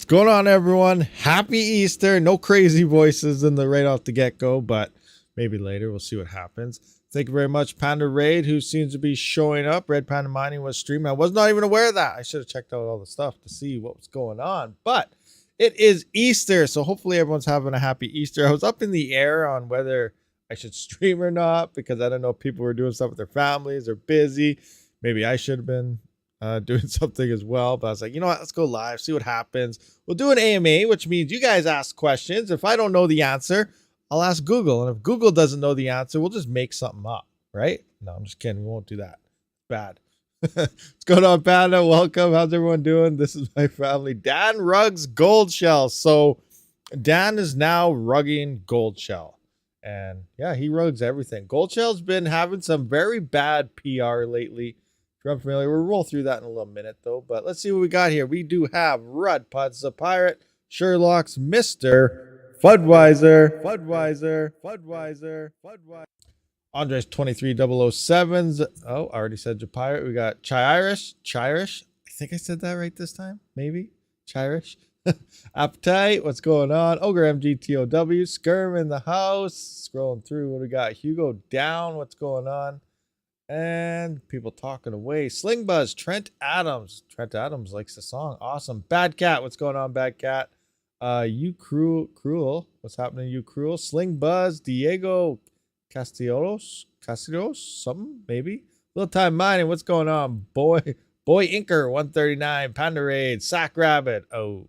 going on, everyone? Happy Easter. No crazy voices in the right off the get-go, but maybe later we'll see what happens. Thank you very much, Panda Raid, who seems to be showing up. Red Panda Mining was streaming. I was not even aware of that. I should have checked out all the stuff to see what was going on, but it is Easter, so hopefully everyone's having a happy Easter. I was up in the air on whether I should stream or not because I don't know if people were doing stuff with their families or busy. Maybe I should have been doing something as well, but I was like, you know what, let's go live, see what happens. We'll do an AMA, which means you guys ask questions. If I don't know the answer, I'll ask Google, and if Google doesn't know the answer, we'll just make something up, right? No, I'm just kidding. We won't do that. Bad. What's going on, Panda? Welcome. How's everyone doing? This is my family. Dan rugs gold shell. So Dan is now rugging gold shell, and yeah, he rugs everything. Gold shell's been having some very bad PR lately. If you're unfamiliar, we'll roll through that in a little minute, though. But let's see what we got here. We do have Rud, Puds, the Pirate, Sherlock's, Mr. Fudweiser, Andres 23007s. Oh, I already said Japirate. We got Chirish. I think I said that right this time. Maybe Chirish. Appetite. What's going on? Ogre MGTOW. Skirm in the house. Scrolling through. What we got? Hugo down. What's going on? And people talking away. Sling Buzz. Trent Adams. Trent Adams likes the song. Awesome. Bad Cat. What's going on, Bad Cat? You cruel. What's happening? You cruel. Sling Buzz. Diego Castillos, something maybe. Little Time Mining. What's going on? Boy Inker 139. Panda Raid. Sack Rabbit. Oh,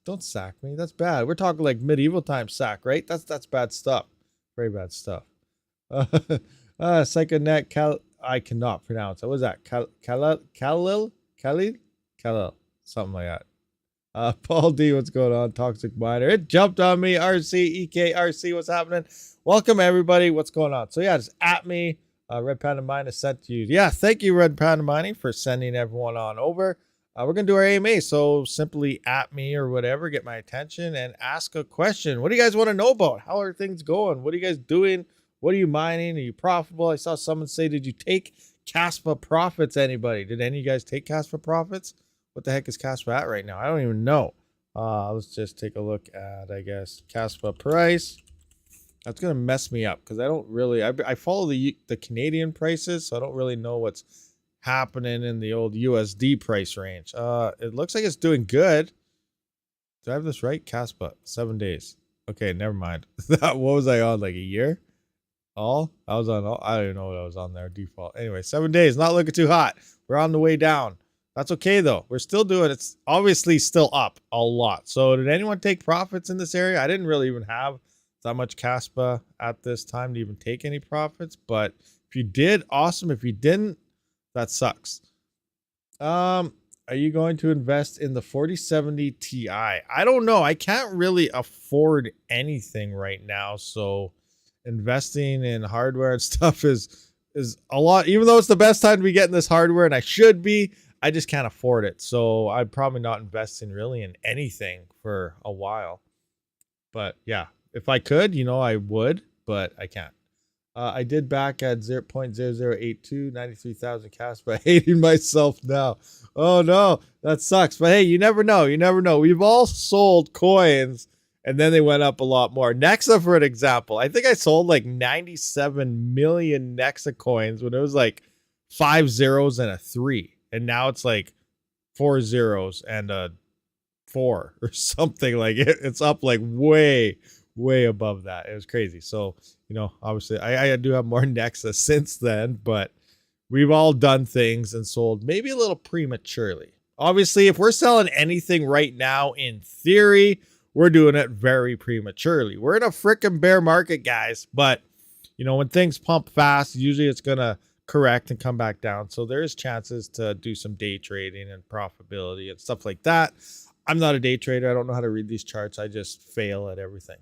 don't sack me. That's bad. We're talking like medieval time sack, right? That's bad stuff. Very bad stuff. Psychonet I cannot pronounce. What was that? Khalil? Something like that. Paul D, what's going on? Toxic Miner. It jumped on me. RC, EK, RC, what's happening? Welcome, everybody. What's going on? So, yeah, just at me. Red Panda Mining is sent to you. Yeah, thank you, Red Panda Mining, for sending everyone on over. We're going to do our AMA. So, simply at me or whatever, get my attention and ask a question. What do you guys want to know about? How are things going? What are you guys doing? What are you mining? Are you profitable? I saw someone say, did you take Caspa profits, anybody? Did any of you guys take Caspa profits? What the heck is Caspa at right now? I don't even know. Let's just take a look at, I guess, Caspa price. That's going to mess me up because I don't really, I follow the Canadian prices, so I don't really know what's happening in the old USD price range. It looks like it's doing good. Did I have this right? Caspa, 7 days. Okay, never mind. What was I on, like a year? I was on all. I don't even know what I was on there, default. Anyway, 7 days, not looking too hot. We're on the way down. That's okay, though. We're still doing it. It's obviously still up a lot. So did anyone take profits in this area? I didn't really even have that much Caspa at this time to even take any profits. But if you did, awesome. If you didn't, that sucks. Are you going to invest in the 4070 Ti? I don't know. I can't really afford anything right now. So investing in hardware and stuff is a lot. Even though it's the best time to be getting this hardware, and I should be, I just can't afford it. So I'm probably not investing really in anything for a while. But yeah, if I could, I would, but I can't. I did back at 0.0082, 93,000 cash, but hating myself now. Oh no, that sucks. But hey, you never know. You never know. We've all sold coins and then they went up a lot more. Nexa, for an example, I think I sold like 97 million Nexa coins when it was like 5 zeros and a 3. And now it's like 4 zeros and a 4 or something. Like it's up like way above that. It was crazy. So, obviously I do have more Nexa since then, but we've all done things and sold maybe a little prematurely. Obviously, if we're selling anything right now, in theory, we're doing it very prematurely. We're in a freaking bear market, guys. But, when things pump fast, usually it's going to correct and come back down. So there's chances to do some day trading and profitability and stuff like that. I'm not a day trader. I don't know how to read these charts. I just fail at everything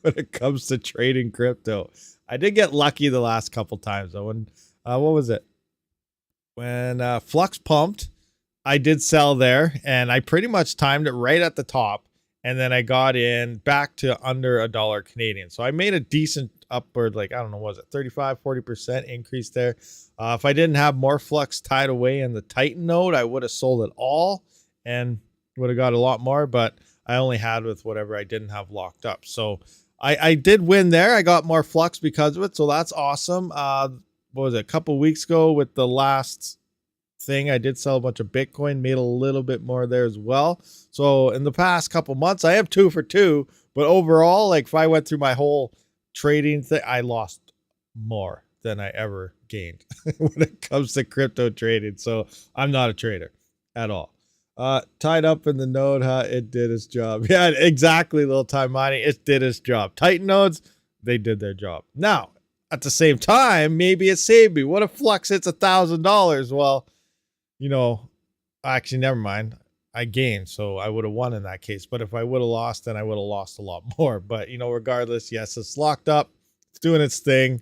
when it comes to trading crypto. I did get lucky the last couple times though. When what was it? When Flux pumped, I did sell there and I pretty much timed it right at the top. And then I got in back to under $1 Canadian. So I made a decent upward, like, I don't know, was it 35, 40% increase there. If I didn't have more flux tied away in the Titan node, I would have sold it all. And Would have got a lot more, but I only had with whatever I didn't have locked up. So I did win there. I got more flux because of it. So that's awesome. What was it? A couple weeks ago with the last thing, I did sell a bunch of Bitcoin, made a little bit more there as well. So in the past couple months, I am 2 for 2, but overall, like if I went through my whole trading thing, I lost more than I ever gained when it comes to crypto trading. So I'm not a trader at all. Tied up in the node, huh? It did its job. Yeah, exactly. Little time mining, it did its job. Titan nodes, they did their job. Now, at the same time, maybe it saved me. What if Flux hits $1,000? Well, you know, actually, never mind. I gained, so I would have won in that case. But if I would have lost, then I would have lost a lot more. But, you know, regardless, yes, it's locked up. It's doing its thing.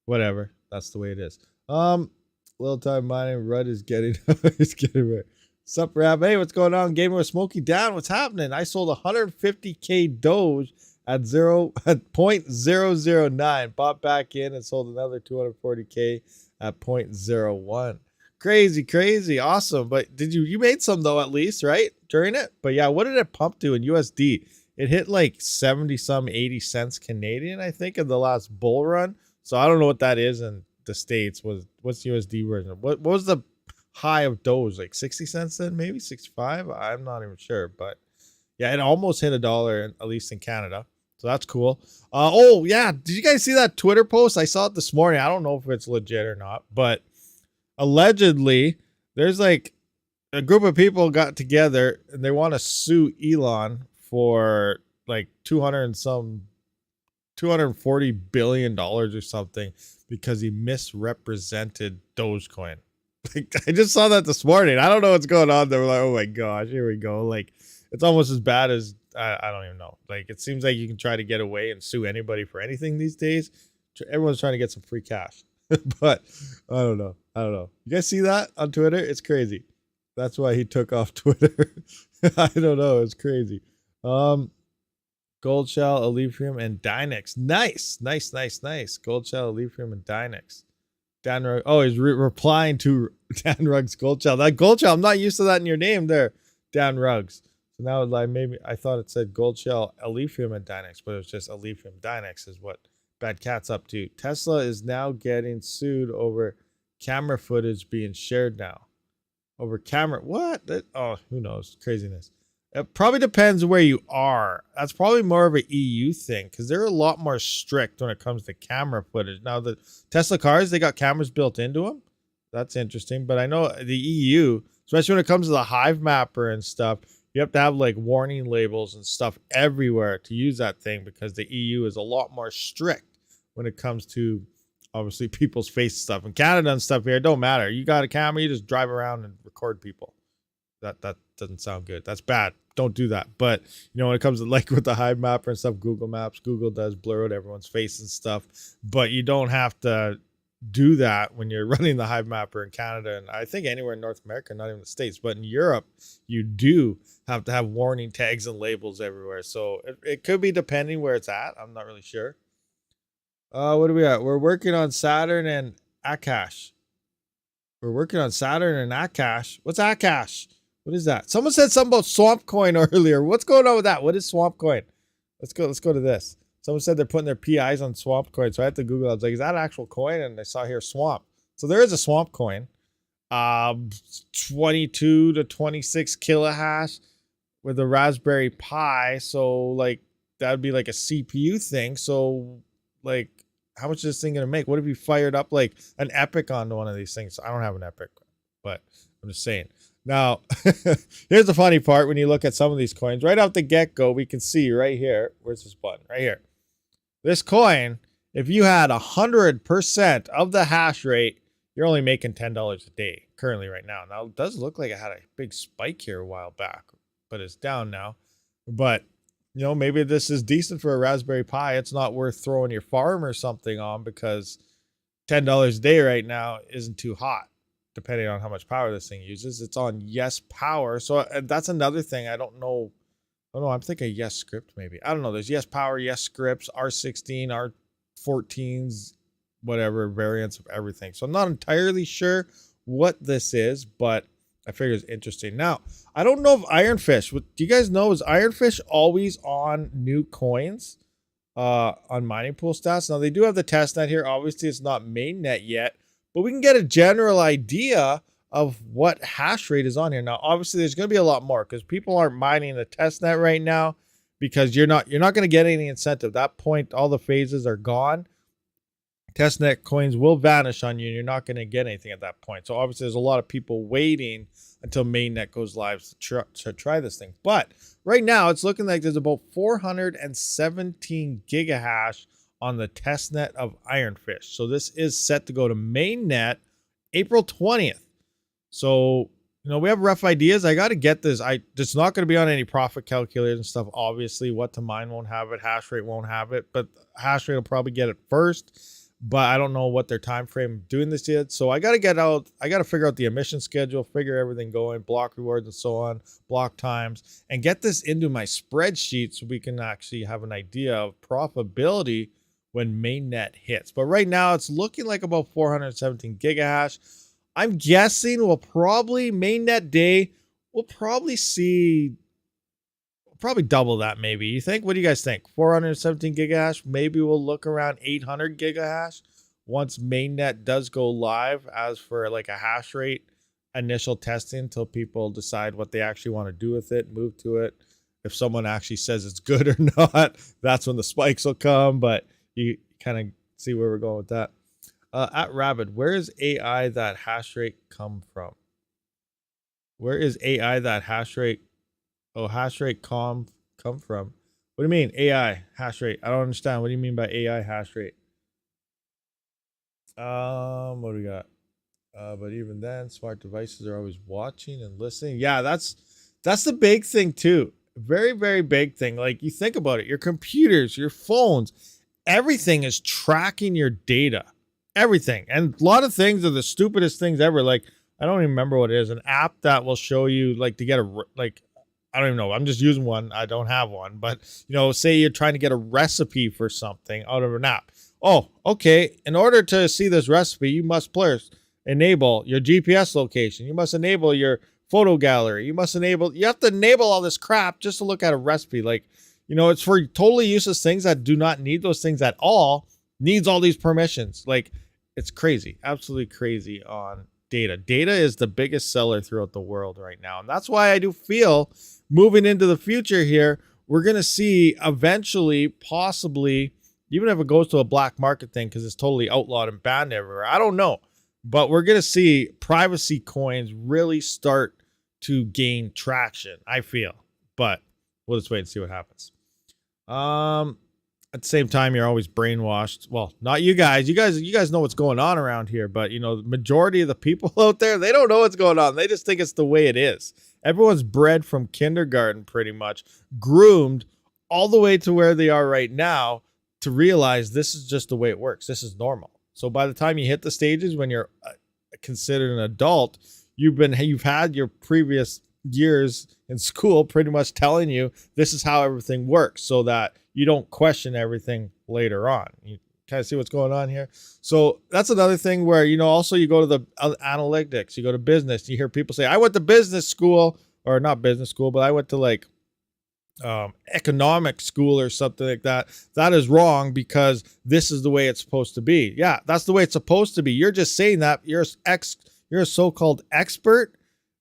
Whatever. That's the way it is. Little time mining, Rudd is getting he's getting rid. Sup, Rab? Hey, what's going on? Gamer with Smokey down. What's happening? I sold 150k Doge at 0.009. Bought back in and sold another 240k at 0.01. Crazy, awesome. But did you made some though, at least, right, during it? But yeah, what did it pump to in USD? It hit like 70 some 80 cents Canadian, I think, in the last bull run. So I don't know what that is in the States. What's the USD version? What was the high of Doge? Like 60 cents then, maybe 65? I'm not even sure. But yeah, it almost hit $1, at least in Canada. So that's cool. Oh yeah, did you guys see that Twitter post? I saw it this morning. I don't know if it's legit or not, but allegedly there's like a group of people got together and they want to sue Elon for like $240 billion or something because he misrepresented Dogecoin. Like, I just saw that this morning. I don't know what's going on there. We're like, oh my gosh, here we go. Like, it's almost as bad as I don't even know. Like, it seems like you can try to get away and sue anybody for anything these days. Everyone's trying to get some free cash. But I don't know. You guys see that on Twitter? It's crazy. That's why he took off Twitter. I don't know. It's crazy. Gold Shell, Elysium, and Dynex. Nice. Gold Shell, Elysium, and Dynex. Dan Rugg. Oh, he's replying to Dan Rugg's Gold Shell. That Gold Shell, I'm not used to that in your name there, Dan Ruggs. So now like maybe I thought it said Gold Shell, Elysium, and Dynex, but it was just Elysium. Dynex is what Bad Cat's up to. Tesla is now getting sued over camera footage being shared now. Over camera. What? Oh, who knows? Craziness. It probably depends where you are. That's probably more of an EU thing because they're a lot more strict when it comes to camera footage. Now, the Tesla cars, they got cameras built into them. That's interesting. But I know the EU, especially when it comes to the Hive Mapper and stuff, you have to have like warning labels and stuff everywhere to use that thing because the EU is a lot more strict when it comes to obviously people's face stuff. In Canada and stuff here, it don't matter. You got a camera, you just drive around and record people. That doesn't sound good. That's bad. Don't do that. But you know, when it comes to like with the Hive Mapper and stuff, Google Maps, Google does blur out everyone's face and stuff. But you don't have to do that when you're running the Hive Mapper in Canada, and I think anywhere in North America, not even the States, but in Europe, you do have to have warning tags and labels everywhere. So it could be depending where it's at. I'm not really sure. What are we at? We're working on Saturn and Akash. What's Akash? What is that? Someone said something about Swamp Coin earlier. What's going on with that? What is Swamp Coin? Let's go to this. Someone said they're putting their PIs on Swamp Coin. So I had to Google. I was like, is that an actual coin? And I saw here Swamp. So there is a Swamp Coin. 22 to 26 kilohash with a Raspberry Pi. So like that would be like a CPU thing. So like how much is this thing going to make? What if you fired up like an Epic onto one of these things? I don't have an Epic, but I'm just saying. Now, here's the funny part when you look at some of these coins. Right off the get-go, we can see right here. Where's this button? Right here. This coin, if you had 100% of the hash rate, you're only making $10 a day currently right now. Now, it does look like it had a big spike here a while back, but it's down now. But, you know, maybe this is decent for a Raspberry Pi. It's not worth throwing your farm or something on because $10 a day right now isn't too hot. Depending on how much power this thing uses. It's on Yes Power. So that's another thing. I don't know. Oh no, I'm thinking Yes Script maybe. I don't know. There's Yes Power, Yes Scripts, R16, R14s, whatever variants of everything. So I'm not entirely sure what this is, but I figured it's interesting. Now, I don't know if Ironfish, do you guys know, is Ironfish always on new coins on mining pool stats? Now, they do have the test net here. Obviously, it's not mainnet yet, but we can get a general idea of what hash rate is on here. Now, obviously, there's going to be a lot more because people aren't mining the test net right now because you're not going to get any incentive. At that point, all the phases are gone. Testnet coins will vanish on you and you're not going to get anything at that point. So obviously there's a lot of people waiting until mainnet goes live to try this thing. But right now it's looking like there's about 417 gigahash on the testnet of Ironfish. So this is set to go to mainnet April 20th. So, you know, we have rough ideas. I got to get this. It's not going to be on any profit calculators and stuff. Obviously, what to mine won't have it. Hash rate won't have it, but hash rate will probably get it first. But I don't know what their time frame doing this yet. So I got to get out. I got to figure out the emission schedule, figure everything going, block rewards and so on, block times, and get this into my spreadsheet so we can actually have an idea of profitability when mainnet hits. But right now it's looking like about 417 gigahash. I'm guessing we'll probably mainnet day. We'll probably see. Probably double that, maybe. You think? What do you guys think? 417 gigahash. Maybe we'll look around 800 gigahash once mainnet does go live. As for like a hash rate initial testing until people decide what they actually want to do with it, move to it. If someone actually says it's good or not, that's when the spikes will come. But you kind of see where we're going with that. At Rabid, where is AI that hash rate come from? Where is AI that hash rate? Oh, hash rate come from? What do you mean AI hash rate? I don't understand. What do you mean by AI hash rate? What do we got? But even then, smart devices are always watching and listening. Yeah, that's the big thing too. Very, very big thing. Like you think about it, your computers, your phones, everything is tracking your data. Everything. And a lot of things are the stupidest things ever. Like, I don't even remember what it is. An app that will show you like to get I don't even know. I'm just using one. I don't have one. But, you know, say you're trying to get a recipe for something out of an app. Oh, okay. In order to see this recipe, you must first enable your GPS location. You must enable your photo gallery. You have to enable all this crap just to look at a recipe. Like, you know, it's for totally useless things that do not need those things at all. Needs all these permissions. Like, it's crazy. Absolutely crazy on data. Data is the biggest seller throughout the world right now. And that's why I do feel moving into the future here, we're going to see eventually, possibly, even if it goes to a black market thing because it's totally outlawed and banned everywhere. I don't know. But we're going to see privacy coins really start to gain traction, I feel. But we'll just wait and see what happens. At the same time, you're always brainwashed. Well, not you guys. You guys know what's going on around here. But, you know, the majority of the people out there, they don't know what's going on. They just think it's the way it is. Everyone's bred from kindergarten, pretty much, groomed all the way to where they are right now to realize this is just the way it works. This is normal. So by the time you hit the stages when you're considered an adult, you've had your previous years in school pretty much telling you this is how everything works so that you don't question everything later on. You kind of see what's going on here. So that's another thing where, you know, also you go to the analytics, you go to business, you hear people say, I went to business school, or not business school, but I went to like economic school or something like that. That is wrong because this is the way it's supposed to be. Yeah, that's the way it's supposed to be. You're just saying that you're a so-called expert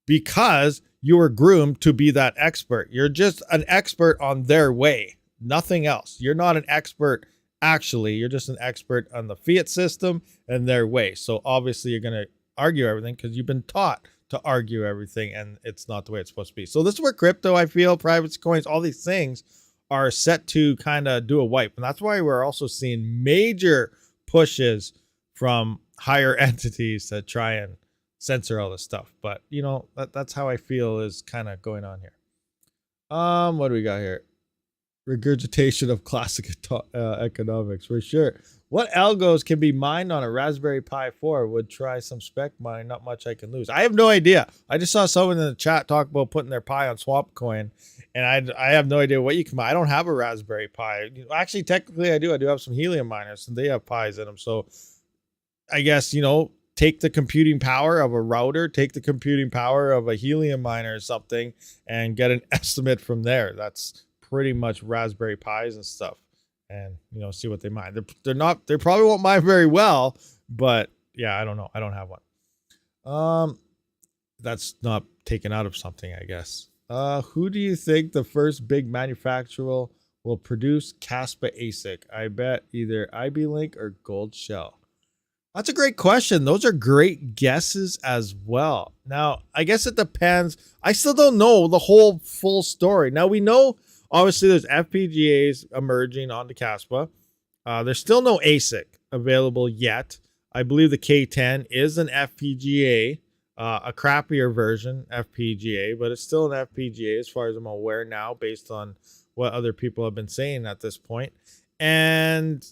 because you were groomed to be that expert. You're just an expert on their way, nothing else. You're not an expert. Actually, you're just an expert on the fiat system and their way. So obviously you're going to argue everything because you've been taught to argue everything and it's not the way it's supposed to be. So this is where crypto, I feel, private coins, all these things are set to kind of do a wipe. And that's why we're also seeing major pushes from higher entities to try and censor all this stuff. But, you know, that's how I feel is kind of going on here. What do we got here? Regurgitation of classic economics for sure. What algos can be mined on a Raspberry Pi 4? Would try some spec mining. Not much I can lose. I have no idea. I just saw someone in the chat talk about putting their Pi on Swap Coin, and I have no idea what you can mine. I don't have a Raspberry Pi. Actually, technically, I do. I do have some Helium miners, and they have Pis in them. So I guess, you know, take the computing power of a router, take the computing power of a helium miner or something, and get an estimate from there. That's pretty much Raspberry Pis and stuff, and see what they mine. They probably won't mine very well, but yeah, I don't know. I don't have one. That's not taken out of something, I guess. Who do you think the first big manufacturer will produce Caspa ASIC? I bet either IB-Link or Gold Shell. That's a great question. Those are great guesses as well. Now, I guess it depends. I still don't know the whole full story. Now, we know, obviously, there's FPGAs emerging onto Caspa. There's still no ASIC available yet. I believe the K10 is an FPGA, a crappier version FPGA, but it's still an FPGA as far as I'm aware now, based on what other people have been saying at this point. And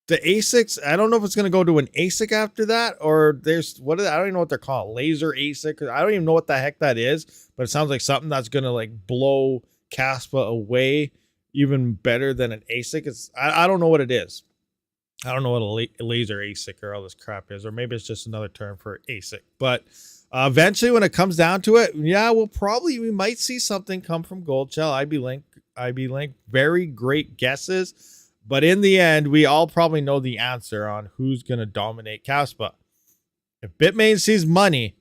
the ASICs, I don't know if it's going to go to an ASIC after that, or I don't even know what they're called, laser ASIC. I don't even know what the heck that is, but it sounds like something that's going to like blow Caspa away even better than an ASIC. I don't know what it is. I don't know what a laser ASIC or all this crap is, or maybe it's just another term for ASIC. But eventually, when it comes down to it, yeah, we might see something come from Gold Shell, IB-Link. Very great guesses. But in the end, we all probably know the answer on who's going to dominate Caspa. If Bitmain sees money,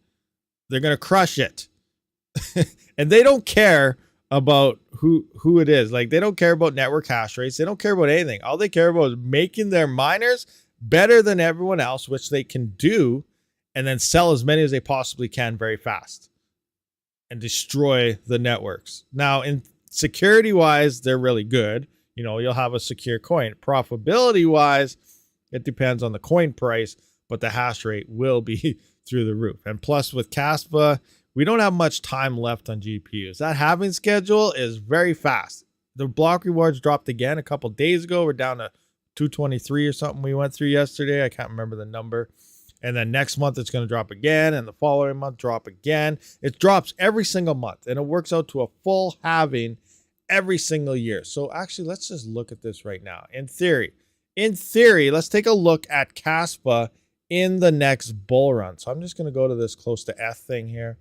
they're going to crush it. And they don't care about who it is. Like, they don't care about network hash rates. They don't care about anything. All they care about is making their miners better than everyone else, which they can do, and then sell as many as they possibly can very fast and destroy the networks. Now, in security-wise, they're really good. You'll have a secure coin. Profitability-wise, it depends on the coin price, but the hash rate will be through the roof. And plus, with Caspa, we don't have much time left on GPUs. That halving schedule is very fast. The block rewards dropped again a couple days ago. We're down to 223 or something we went through yesterday. I can't remember the number. And then next month, it's going to drop again, and the following month, drop again. It drops every single month, and it works out to a full halving every single year. So actually, let's just look at this right now. In theory, let's take a look at Caspa in the next bull run. So I'm just going to go to this close to F thing here.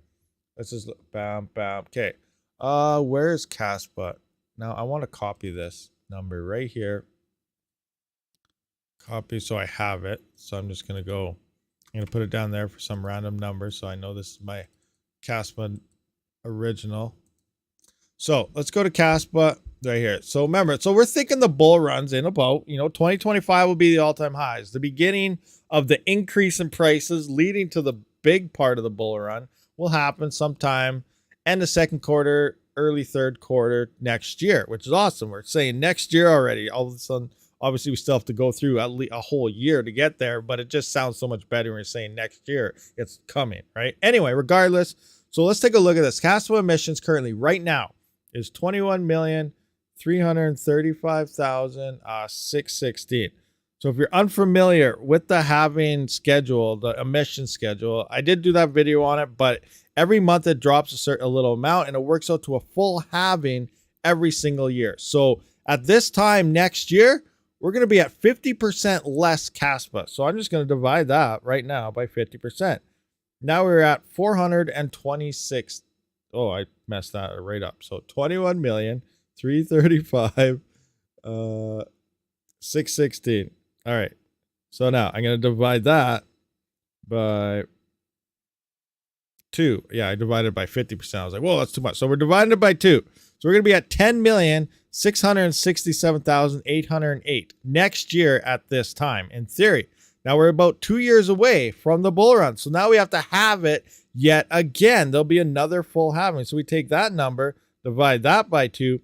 Let's just look. Bam, bam. Okay. Where's Caspa? Now I want to copy this number right here. Copy so I have it. So I'm just going to put it down there for some random number. So I know this is my Caspa original. So let's go to Caspa right here. So remember, we're thinking the bull runs in about, 2025 will be the all-time highs. The beginning of the increase in prices leading to the big part of the bull run will happen sometime end of second quarter, early third quarter next year, which is awesome. We're saying next year already. All of a sudden, obviously, we still have to go through at least a whole year to get there, but it just sounds so much better when you're saying next year it's coming, right? Anyway, regardless, so let's take a look at this. Caspa emissions currently right now is 21,335,616. So if you're unfamiliar with the halving schedule, the emission schedule, I did do that video on it, but every month it drops a little amount, and it works out to a full halving every single year. So at this time next year, we're going to be at 50% less Caspa. So I'm just going to divide that right now by 50%. Now we're at 426. Oh, I messed that right up. So 21,335,616. All right. So now I'm going to divide that by 2. Yeah, I divided by 50%. I was like, whoa, that's too much. So we're dividing it by 2. So we're going to be at 10,667,808 next year at this time, in theory. Now we're about 2 years away from the bull run. So now we have to have it yet again. There'll be another full halving. So we take that number, divide that by 2.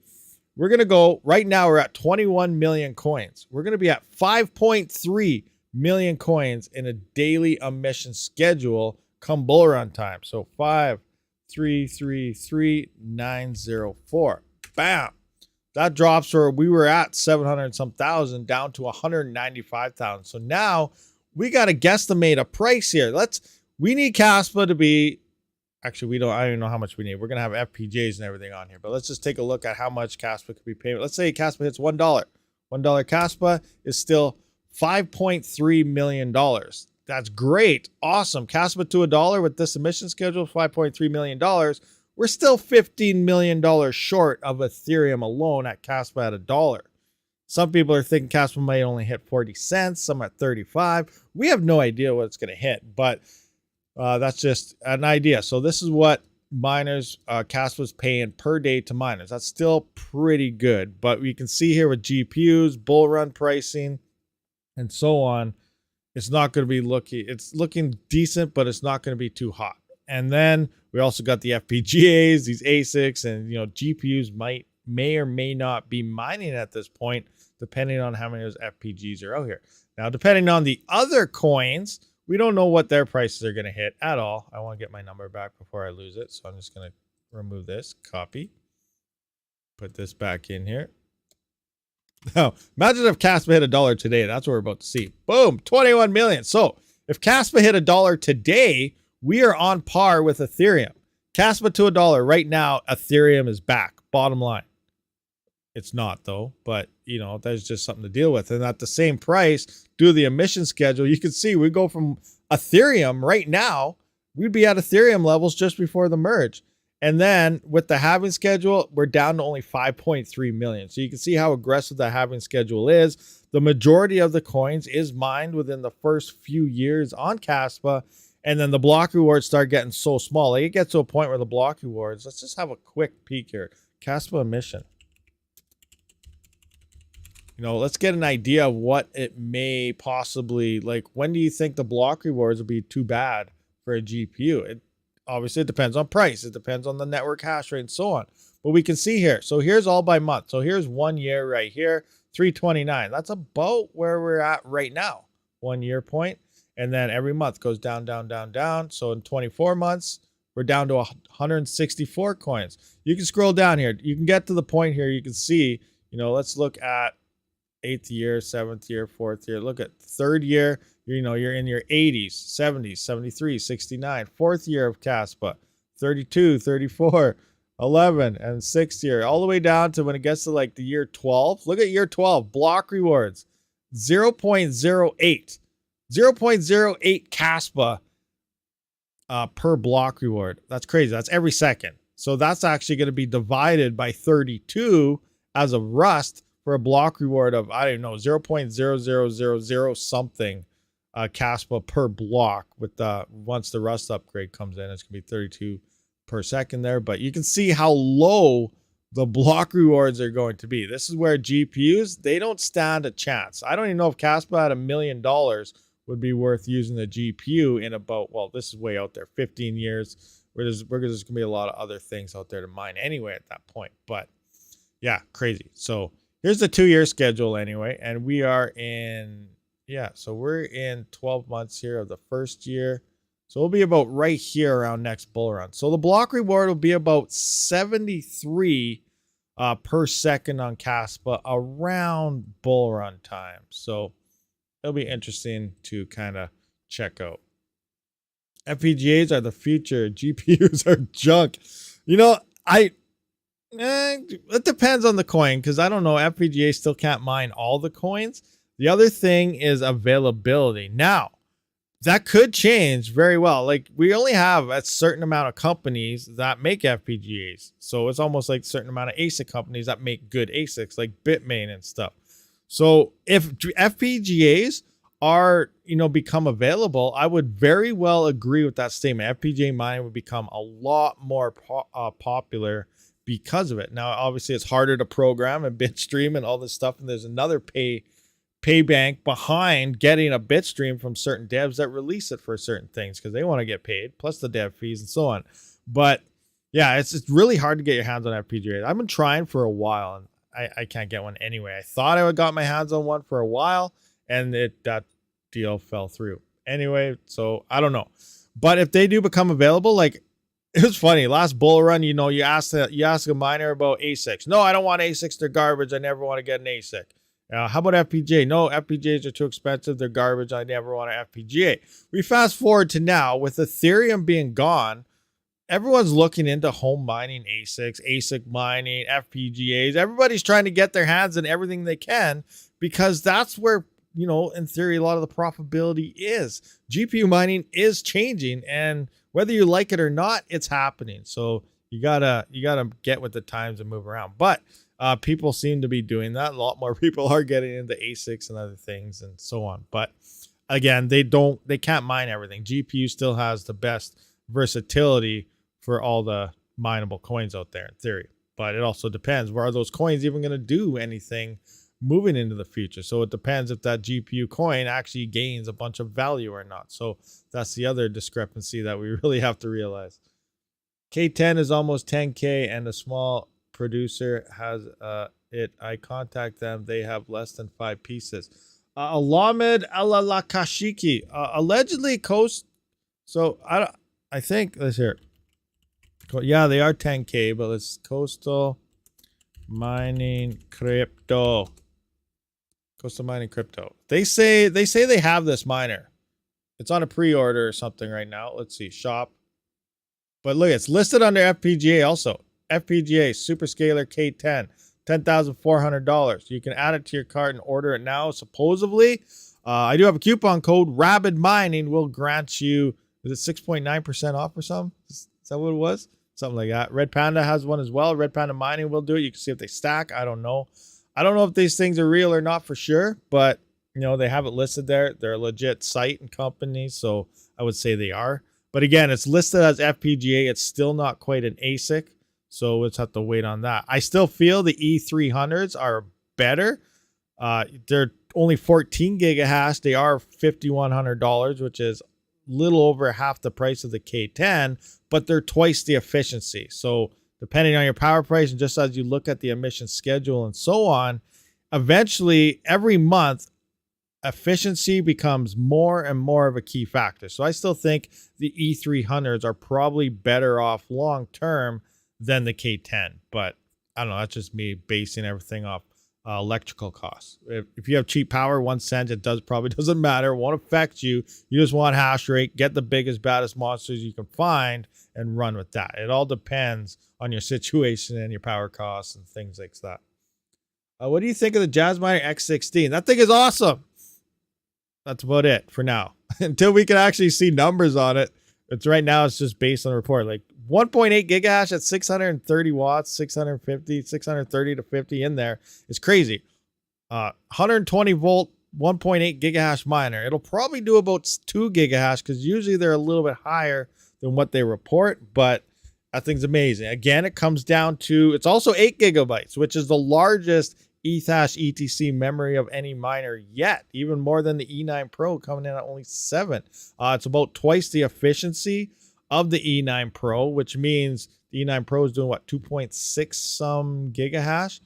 We're going to go, right now we're at 21 million coins. We're going to be at 5.3 million coins in a daily emission schedule come bull run time. So 5,333,904. Bam. That drops where we were at 700 some thousand down to 195,000. So now we got to guesstimate a price here. We need Caspa to be, actually, I don't even know how much we need. We're going to have FPGAs and everything on here, but let's just take a look at how much Caspa could be paid. Let's say Caspa hits $1. $1 Caspa is still $5.3 million. That's great. Awesome. Caspa to $1 with this emission schedule, $5.3 million. We're still $15 million short of Ethereum alone at Caspa at $1. Some people are thinking Caspa might only hit 40 cents, some at 35. We have no idea what it's going to hit, but that's just an idea. So this is what miners, Caspa's paying per day to miners. That's still pretty good, but we can see here with GPUs, bull run pricing, and so on, it's not going to be it's looking decent, but it's not going to be too hot. And then we also got the FPGAs, these ASICs, and GPUs may or may not be mining at this point, depending on how many of those FPGs are out here. Now, depending on the other coins, we don't know what their prices are going to hit at all. I want to get my number back before I lose it, so I'm just going to remove this, copy, put this back in here. Now, imagine if Caspa hit $1 today. That's what we're about to see. Boom, 21 million. So if Caspa hit $1 today, we are on par with Ethereum. Caspa to $1 right now. Ethereum is back. Bottom line. It's not though, but that's just something to deal with. And at the same price, due to the emission schedule, you can see we go from Ethereum right now. We'd be at Ethereum levels just before the merge. And then with the halving schedule, we're down to only 5.3 million. So you can see how aggressive the halving schedule is. The majority of the coins is mined within the first few years on Caspa. And then the block rewards start getting so small. Like it gets to a point where the block rewards, let's just have a quick peek here. Caspa emission. Let's get an idea of what it may possibly, like, when do you think the block rewards will be too bad for a GPU? Obviously, it depends on price. It depends on the network hash rate and so on. But we can see here. So here's all by month. So here's 1 year right here, 329. That's about where we're at right now, 1 year point. And then every month goes down, down, down, down. So in 24 months, we're down to 164 coins. You can scroll down here. You can get to the point here. You can see, let's look at 8th year, 7th year, 4th year. Look at 3rd year. You're in your 80s, 70s, 73, 69. 4th year of Caspa, 32, 34, 11, and 6th year. All the way down to when it gets to like the year 12. Look at year 12. Block rewards, 0.08. 0.08 Caspa per block reward. That's crazy. That's every second. So that's actually going to be divided by 32 as a Rust for a block reward of, I don't know, 0.0000 something Caspa per block. With once the Rust upgrade comes in, it's going to be 32 per second there. But you can see how low the block rewards are going to be. This is where GPUs, they don't stand a chance. I don't even know if Caspa at $1 million would be worth using the GPU in about, well, this is way out there, 15 years, where there's going to be a lot of other things out there to mine anyway at that point. But yeah, crazy. So here's the 2-year schedule anyway, and we are in, so we're in 12 months here of the first year. So we'll be about right here around next bull run. So the block reward will be about 73 per second on Caspa around bull run time. So it'll be interesting to kind of check out. FPGAs are the future. GPUs are junk. It depends on the coin, because I don't know. FPGA still can't mine all the coins. The other thing is availability. Now, that could change very well. Like, we only have a certain amount of companies that make FPGAs. So it's almost like a certain amount of ASIC companies that make good ASICs, like Bitmain and stuff. So if FPGAs are, become available, I would very well agree with that statement. FPGA mining would become a lot more popular because of it. Now, obviously, it's harder to program and bitstream and all this stuff. And there's another pay bank behind getting a bitstream from certain devs that release it for certain things because they want to get paid, plus the dev fees and so on. But yeah, it's really hard to get your hands on FPGAs. I've been trying for a while, and I can't get one anyway. I thought I would got my hands on one for a while, and that deal fell through. Anyway, so I don't know. But if they do become available, like, it was funny. Last bull run, you ask a miner about ASICs. No, I don't want ASICs. They're garbage. I never want to get an ASIC. How about FPGA? No, FPGAs are too expensive. They're garbage. I never want an FPGA. We fast forward to now, with Ethereum being gone, everyone's looking into home mining ASICs, ASIC mining, FPGAs. Everybody's trying to get their hands on everything they can, because that's where you know, in theory, a lot of the profitability is. GPU mining is changing, and whether you like it or not, it's happening. So you gotta get with the times and move around. But people seem to be doing that. A lot more people are getting into ASICs and other things and so on. But again, they can't mine everything. GPU still has the best versatility for all the mineable coins out there in theory. But it also depends. Where are those coins even going to do anything moving into the future? So it depends if that GPU coin actually gains a bunch of value or not. So that's the other discrepancy that we really have to realize. K10 is almost 10K and a small producer has it. I contact them. They have less than 5 pieces. Alamed Alalakashiki allegedly coast. So I think let's hear. Yeah, they are 10K, but it's Coastal Mining Crypto. Coastal Mining Crypto. They say they have this miner. It's on a pre-order or something right now. Let's see, shop. But look, it's listed under FPGA also. FPGA Superscaler K10, $10,400. You can add it to your cart and order it now. Supposedly, I do have a coupon code. RabidMining will grant you, is it 6.9% off or something? Is that what it was? Something like that. Red Panda has one as well. Red Panda Mining will do it. You can see if they stack. I don't know. I don't know if these things are real or not for sure, but you know, they have it listed there. They're a legit site and company, so I would say they are. But again, it's listed as FPGA. It's still not quite an ASIC, so let's have to wait on that. I still feel the E300s are better. They're only 14 gigahash. They are $5,100, which is little over half the price of the K10, but they're twice the efficiency. So depending on your power price and just as you look at the emission schedule and so on, eventually every month efficiency becomes more and more of a key factor. So I still think the E300s are probably better off long term than the K10, but I don't know, that's just me basing everything off electrical costs. If you have cheap power, 1 cent, it probably doesn't matter. It won't affect you. You just want hash rate, get the biggest, baddest monsters you can find, and run with that. It all depends on your situation and your power costs and things like that. What do you think of the JazzMiner X16? That thing is awesome. That's about it for now. Until we can actually see numbers on it. It's right now, it's just based on the report. Like 1.8 gigahash at 630 watts, 630 to 50 in there. It's crazy. 120 volt, 1.8 gigahash miner. It'll probably do about 2 gigahash because usually they're a little bit higher than what they report, but that thing's amazing. Again, it comes down to, it's also 8 gigabytes, which is the largest Ethash ETC memory of any miner yet, even more than the E9 Pro coming in at only 7. It's about twice the efficiency of the E9 Pro, which means the E9 Pro is doing what, 2.6 some gigahash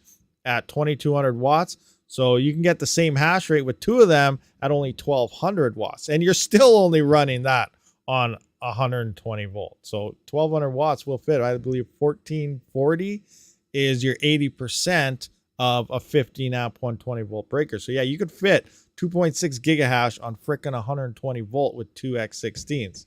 at 2200 watts. So you can get the same hash rate with 2 of them at only 1200 watts, and you're still only running that on 120 volts. So 1200 watts will fit. I believe 1440 is your 80% of a 15 amp 120 volt breaker. So yeah, you could fit 2.6 gigahash on frickin' 120 volt with 2 X16s.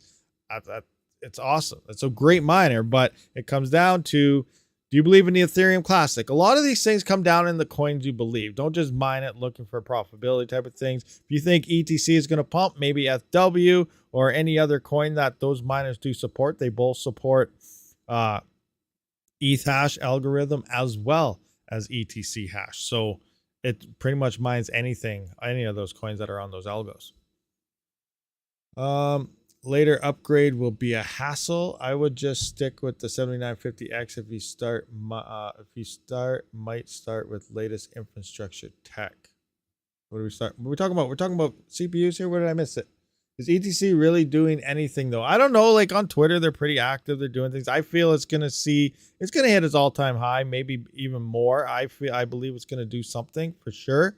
It's awesome. It's a great miner, but it comes down to, do you believe in the Ethereum Classic? A lot of these things come down in the coins you believe. Don't just mine it looking for profitability type of things. If you think ETC is going to pump, maybe FW or any other coin that those miners do support. They both support ETH hash algorithm as well as ETC hash. So it pretty much mines anything, any of those coins that are on those algos. Later upgrade will be a hassle. I would just stick with the 7950X if you start. Might start with latest infrastructure tech. What do we start? We're talking about CPUs here. Where did I miss it? Is ETC really doing anything though? I don't know. Like on Twitter, they're pretty active. They're doing things. I feel it's gonna hit its all-time high, maybe even more. I believe it's gonna do something for sure.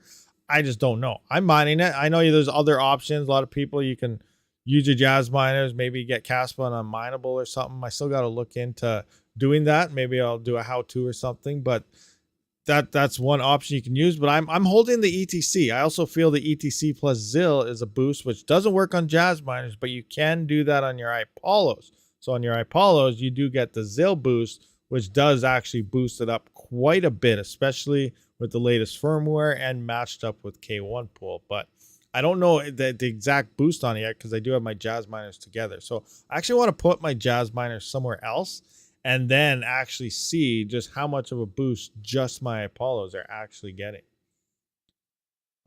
I just don't know. I'm mining it. I know there's other options. A lot of people, you can use your Jazz miners, maybe get Caspa on Mineable or something. I still got to look into doing that. Maybe I'll do a how-to or something, but that's one option you can use. But I'm holding the ETC. I also feel the ETC plus ZIL is a boost, which doesn't work on Jazz miners, but you can do that on your iPolos. So on your iPolos, you do get the ZIL boost, which does actually boost it up quite a bit, especially with the latest firmware and matched up with K1 pool. But I don't know the exact boost on it yet because I do have my Jazz miners together. So I actually want to put my Jazz miners somewhere else and then actually see just how much of a boost just my Apollos are actually getting.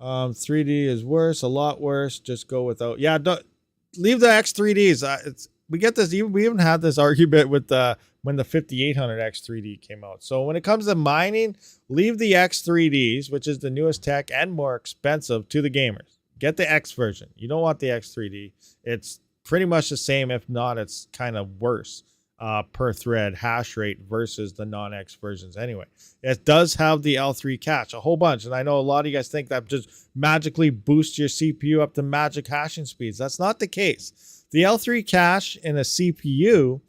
3D is worse, a lot worse. Just go without. Yeah, don't leave the X3Ds. We get this. We even had this argument with when the 5800 X3D came out. So when it comes to mining, leave the X3Ds, which is the newest tech and more expensive, to the gamers. Get the X version. You don't want the X3D. It's pretty much the same. If not, it's kind of worse per thread hash rate versus the non-X versions anyway. It does have the L3 cache, a whole bunch. And I know a lot of you guys think that just magically boosts your CPU up to magic hashing speeds. That's not the case. The L3 cache in a CPU,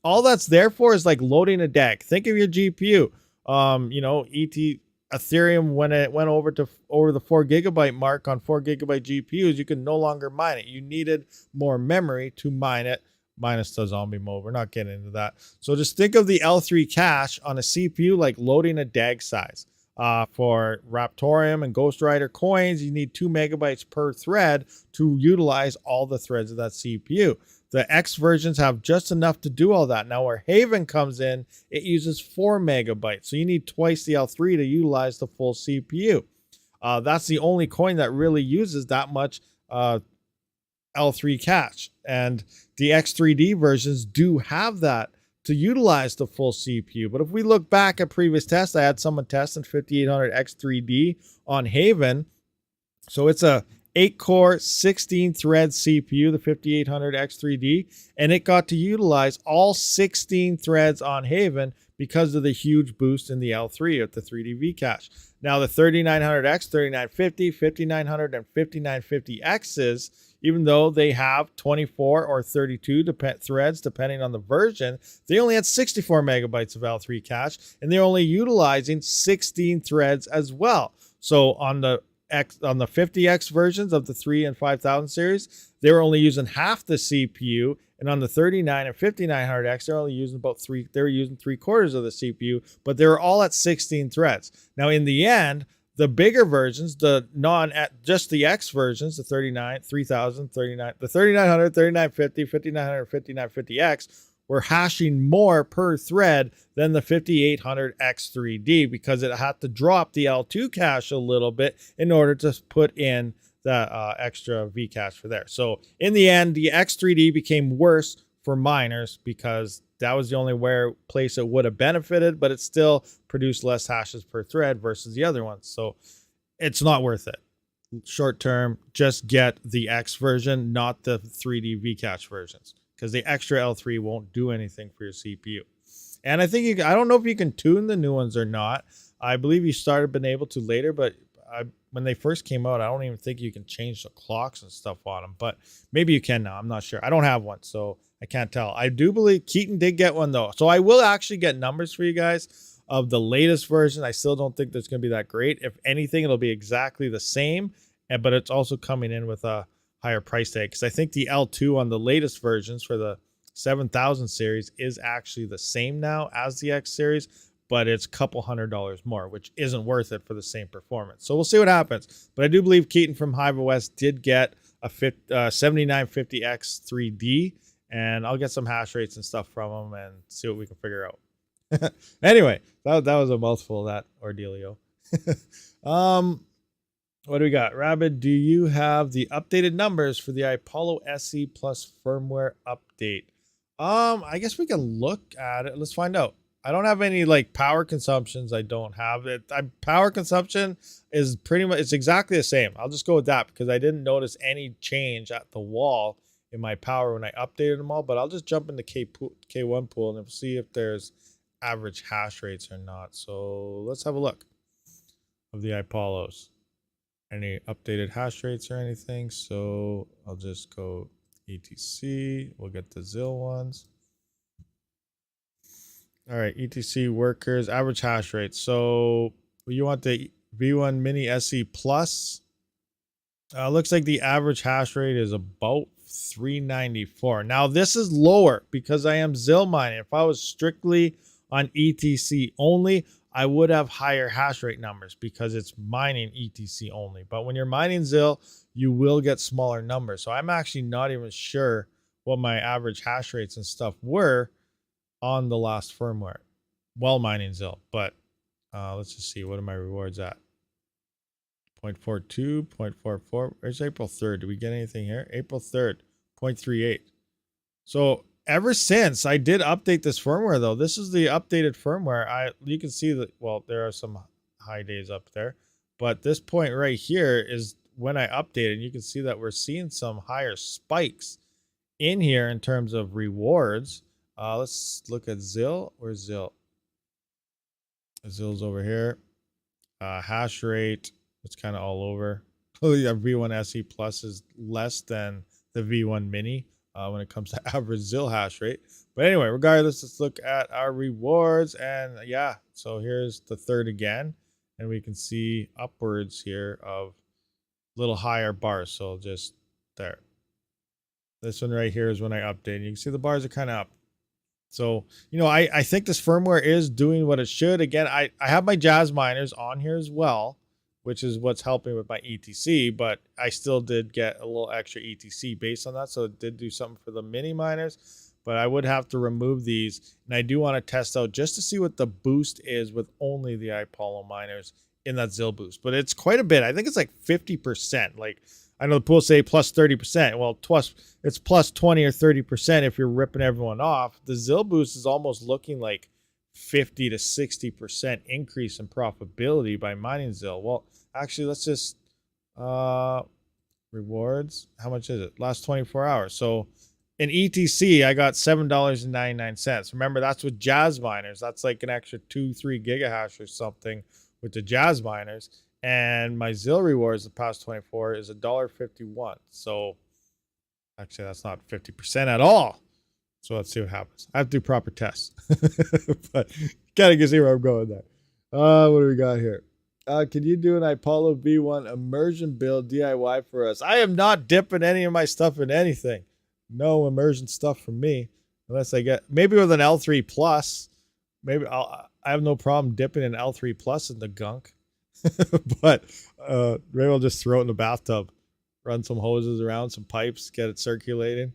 all that's there for is like loading a DAG. Think of your GPU. You know, Ethereum, when it went over the 4 gigabyte mark on 4 gigabyte GPUs, you could no longer mine it. You needed more memory to mine it, minus the zombie mode. We're not getting into that. So just think of the L3 cache on a CPU like loading a DAG size. For Raptorium and Ghost Rider coins, you need 2 megabytes per thread to utilize all the threads of that CPU. The X versions have just enough to do all that. Now where Haven comes in, it uses 4 megabytes. So you need twice the L3 to utilize the full CPU. That's the only coin that really uses that much L3 cache. And the X3D versions do have that to utilize the full CPU. But if we look back at previous tests, I had someone testing 5800 X3D on Haven. So it's a 8-core, 16-thread CPU, the 5800 X3D, and it got to utilize all 16 threads on Haven because of the huge boost in the L3 at the 3D cache. Now the 3900X, 3950, 5900, and 5950Xs, even though they have 24 or 32 threads, depending on the version, they only had 64 megabytes of L3 cache, and they're only utilizing 16 threads as well. So on the 50X versions of the 3 and 5000 series, they were only using half the CPU, and on the 39 and 5900X, they're only using they're using 3/4 of the CPU, but they were all at 16 threads. Now in the end, the bigger versions, just the X versions, the 39, 3000, 39, the 3900, 3950, 5900, 5950X were hashing more per thread than the 5800 X3D because it had to drop the L2 cache a little bit in order to put in the extra V cache for there. So in the end, the X3D became worse for miners because that was the only place it would have benefited, but it still produced less hashes per thread versus the other ones. So it's not worth it. Short term, just get the X version, not the 3D Vcache versions, because the extra L3 won't do anything for your CPU. And I think I don't know if you can tune the new ones or not. I believe you been able to later, but when they first came out, I don't even think you can change the clocks and stuff on them, but maybe you can now. I'm not sure. I don't have one, so I can't tell. I do believe Keaton did get one though. So I will actually get numbers for you guys of the latest version. I still don't think that's going to be that great. If anything, it'll be exactly the same, but it's also coming in with a higher price tag because I think the L2 on the latest versions for the 7000 series is actually the same now as the X series, but it's a couple $100 more, which isn't worth it for the same performance. So we'll see what happens. But I do believe Keaton from Hive West did get a 7950X 3D, and I'll get some hash rates and stuff from him and see what we can figure out. Anyway, that was a mouthful of that ordealio. What do we got? Rabid, do you have the updated numbers for the Apollo SE Plus firmware update? I guess we can look at it. Let's find out. I don't have any like power consumptions. I don't have it. Power consumption is pretty much, it's exactly the same. I'll just go with that because I didn't notice any change at the wall in my power when I updated them all, but I'll just jump into K1 pool and see if there's average hash rates or not. So let's have a look of the Apollos. Any updated hash rates or anything. So I'll just go ETC. We'll get the ZIL ones. All right, ETC workers, average hash rate. So you want the V1 Mini SE Plus. Looks like the average hash rate is about 394. Now this is lower because I am ZIL mining. If I was strictly on ETC only, I would have higher hash rate numbers because it's mining ETC only. But when you're mining ZIL, you will get smaller numbers. So I'm actually not even sure what my average hash rates and stuff were on the last firmware while mining ZIL. But let's just see, what are my rewards at? 0.42, 0.44. Where's April 3rd? Do we get anything here? April 3rd, 0.38. So ever since I did update this firmware, though, this is the updated firmware. You can see that, well, there are some high days up there, but this point right here is when I updated. You can see that we're seeing some higher spikes in here in terms of rewards. Let's look at ZIL. Where's ZIL? ZIL's over here. Hash rate, it's kind of all over. Oh yeah, V1 SE Plus is less than the V1 Mini when it comes to average ZIL hash rate. But anyway, regardless, let's look at our rewards. And yeah, so here's the third again. And we can see upwards here of little higher bars. So just there. This one right here is when I updated. You can see the bars are kind of up. So, you know, I think this firmware is doing what it should. Again, I have my Jazz miners on here as well, which is what's helping with my ETC, but I still did get a little extra ETC based on that. So it did do something for the mini miners, but I would have to remove these. And I do want to test out just to see what the boost is with only the iPollo miners in that ZIL boost. But it's quite a bit. I think it's like 50%. Like, I know the pool say plus 30%. Well, it's plus 20 or 30% if you're ripping everyone off. The ZIL boost is almost looking like 50 to 60% increase in profitability by mining ZIL. Well, actually, let's just rewards. How much is it? Last 24 hours. So in ETC, I got $7.99. Remember, that's with Jazz miners. That's like an extra 2-3 gigahash or something with the Jazz miners. And my ZIL rewards the past 24 is $1.51. So actually, that's not 50% at all. So let's see what happens. I have to do proper tests. But kind of can see where I'm going there. What do we got here? Can you do an iPollo V1 immersion build DIY for us? I am not dipping any of my stuff in anything. No immersion stuff for me. Unless I get, maybe with an L3 Plus. Maybe I have no problem dipping an L3 Plus in the gunk. But maybe I'll just throw it in the bathtub, run some hoses around, some pipes, get it circulating.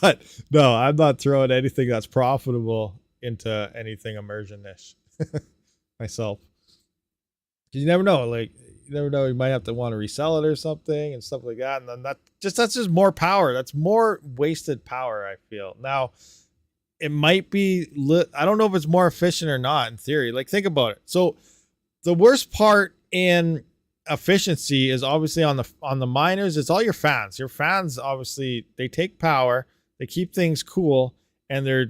But no, I'm not throwing anything that's profitable into anything immersion-ish myself. Because you never know, like you might have to want to resell it or something and stuff like that. And then that's just more power. That's more wasted power, I feel. Now, it might be I don't know if it's more efficient or not in theory. Like, think about it. So the worst part in efficiency is obviously on the miners. It's all your fans. Your fans, obviously, they take power, they keep things cool, and they're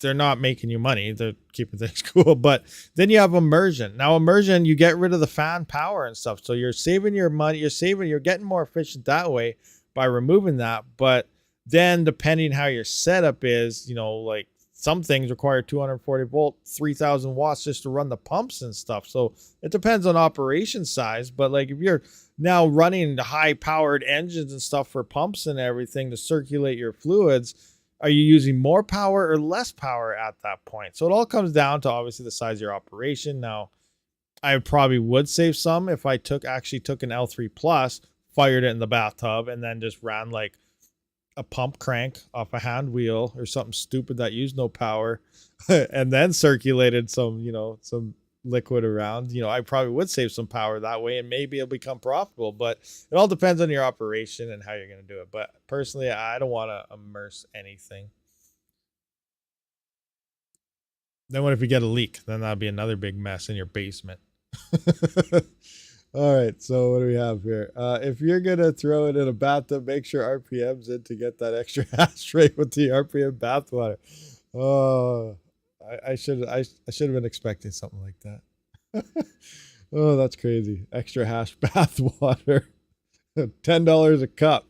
not making you money. They're keeping things cool. But then you have immersion. Now immersion, you get rid of the fan power and stuff. So you're saving your money. You're getting more efficient that way by removing that. But then depending how your setup is, you know, like, some things require 240 volt, 3000 watts just to run the pumps and stuff. So it depends on operation size. But like, if you're now running the high powered engines and stuff for pumps and everything to circulate your fluids, are you using more power or less power at that point? So it all comes down to obviously the size of your operation. Now, I probably would save some if I actually took an L3 Plus, fired it in the bathtub, and then just ran like a pump crank off a hand wheel or something stupid that used no power and then circulated some liquid around. You know, I probably would save some power that way and maybe it'll become profitable, but it all depends on your operation and how you're going to do it. But personally, I don't want to immerse anything. Then what if you get a leak? Then that'd be another big mess in your basement. All right, so what do we have here? If you're gonna throw it in a bathtub, make sure RPM's in to get that extra hash rate with the RPM bathwater. Oh, I should have been expecting something like that. Oh, that's crazy. Extra hash bathwater, $10 a cup.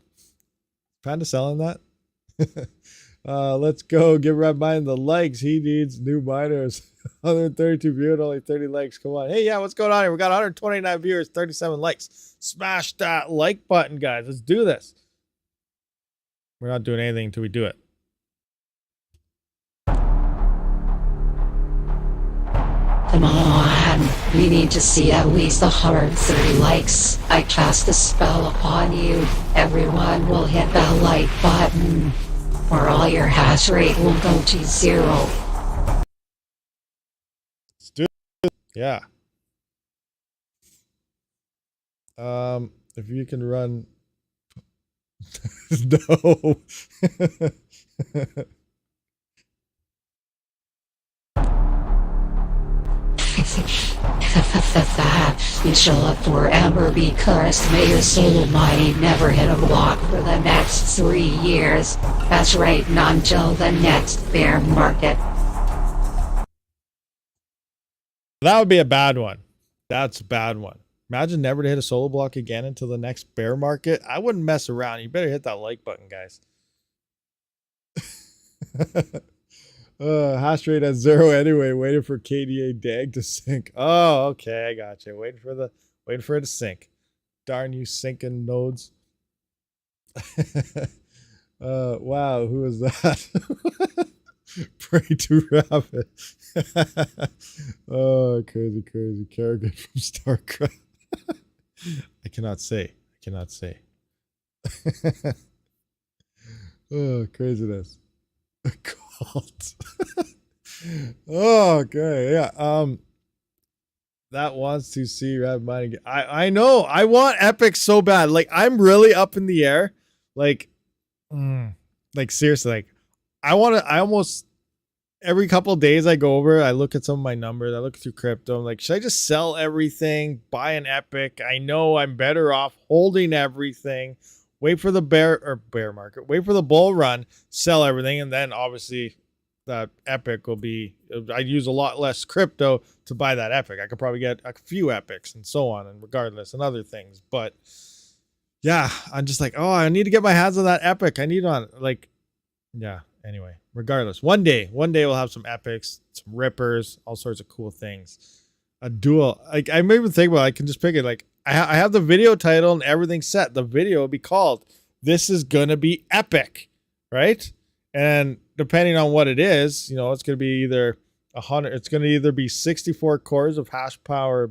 Panda selling that? Let's go give RabidMining the likes. He needs new miners. 132 viewers, only 30 likes. Come on. Hey, yeah, what's going on here? We got 129 viewers, 37 likes. Smash that like button, guys. Let's do this. We're not doing anything until we do it. Come on, we need to see at least 130 likes. I cast a spell upon you. Everyone will hit that like button, or all your hash rate will go to 0. Let's do it. Yeah. If you can run. No. You shall forever be cursed. May your soul mining never hit a block for the next 3 years. That's right, not until the next bear market. That would be a bad one. That's a bad one. Imagine never to hit a solo block again until the next bear market. I wouldn't mess around. You better hit that like button, guys. Hash rate at 0 anyway, waiting for KDA DAG to sync. Oh, okay, I got you. Waiting for it to sync. Darn you sinking nodes. Wow, who is that? Pray to Rabid. Oh, crazy. Kerrigan from StarCraft. I cannot say. Oh, craziness. Cult. Oh, okay, yeah. That wants to see RabidMining. I know. I want Epic so bad. Like, I'm really up in the air. Like seriously, like I almost every couple of days I go over, I look at some of my numbers, I look through crypto. I'm like, should I just sell everything, buy an Epic? I know I'm better off holding everything, wait for the bear market, wait for the bull run, sell everything, and then obviously that Epic will be, I'd use a lot less crypto to buy that Epic. I could probably get a few Epics and so on, and regardless, and other things. But yeah, I'm just like, oh, I need to get my hands on that Epic. I need on, like, yeah. Anyway, regardless, one day we'll have some Epics, some Rippers, all sorts of cool things. A dual, like, I may even think about it, I can just pick it. Like, I have the video title and everything set. The video will be called "This is gonna be epic," right? And depending on what it is, you know, it's gonna be either 100. It's gonna either be 64 cores of hash power,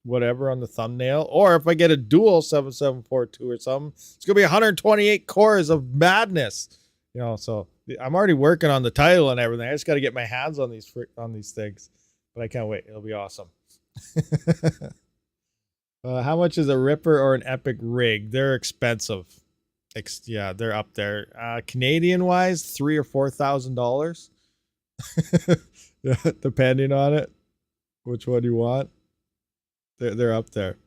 whatever, on the thumbnail, or if I get a dual 7742 or something, it's gonna be 128 cores of madness. You know, so I'm already working on the title and everything. I just got to get my hands on these things, but I can't wait. It'll be awesome. How much is a Ripper or an Epic rig? They're expensive. Yeah, they're up there. Canadian wise, $3,000 or $4,000. Yeah, depending on it, which one you want. They're up there.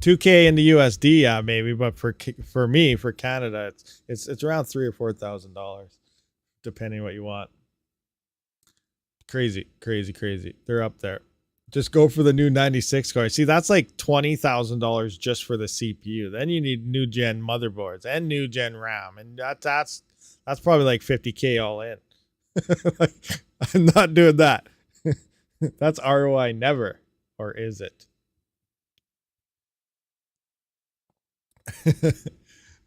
2K in the USD, yeah, maybe, but for me, for Canada, it's around $3,000 or $4,000, depending what you want. Crazy. They're up there. Just go for the new 96 card. See, that's like $20,000 just for the CPU. Then you need new gen motherboards and new gen RAM, and that's probably like $50K all in. Like, I'm not doing that. That's ROI never, or is it?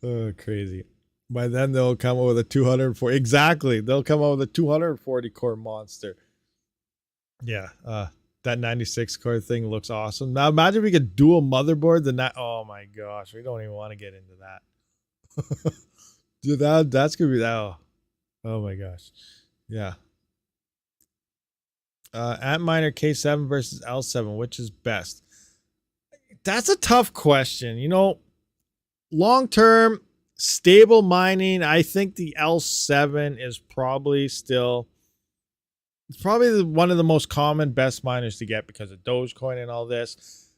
Oh, crazy. By then they'll come up with a 240. Exactly. They'll come up with a 240 core monster. Yeah. That 96 core thing looks awesome. Now imagine if we could dual motherboard oh my gosh, we don't even want to get into that. Dude, that's gonna be that. Oh my gosh. Yeah. Antminer K7 versus L7, which is best? That's a tough question. You know, long-term stable mining, I think the L7 is probably still, it's probably one of the most common best miners to get because of Dogecoin and all this.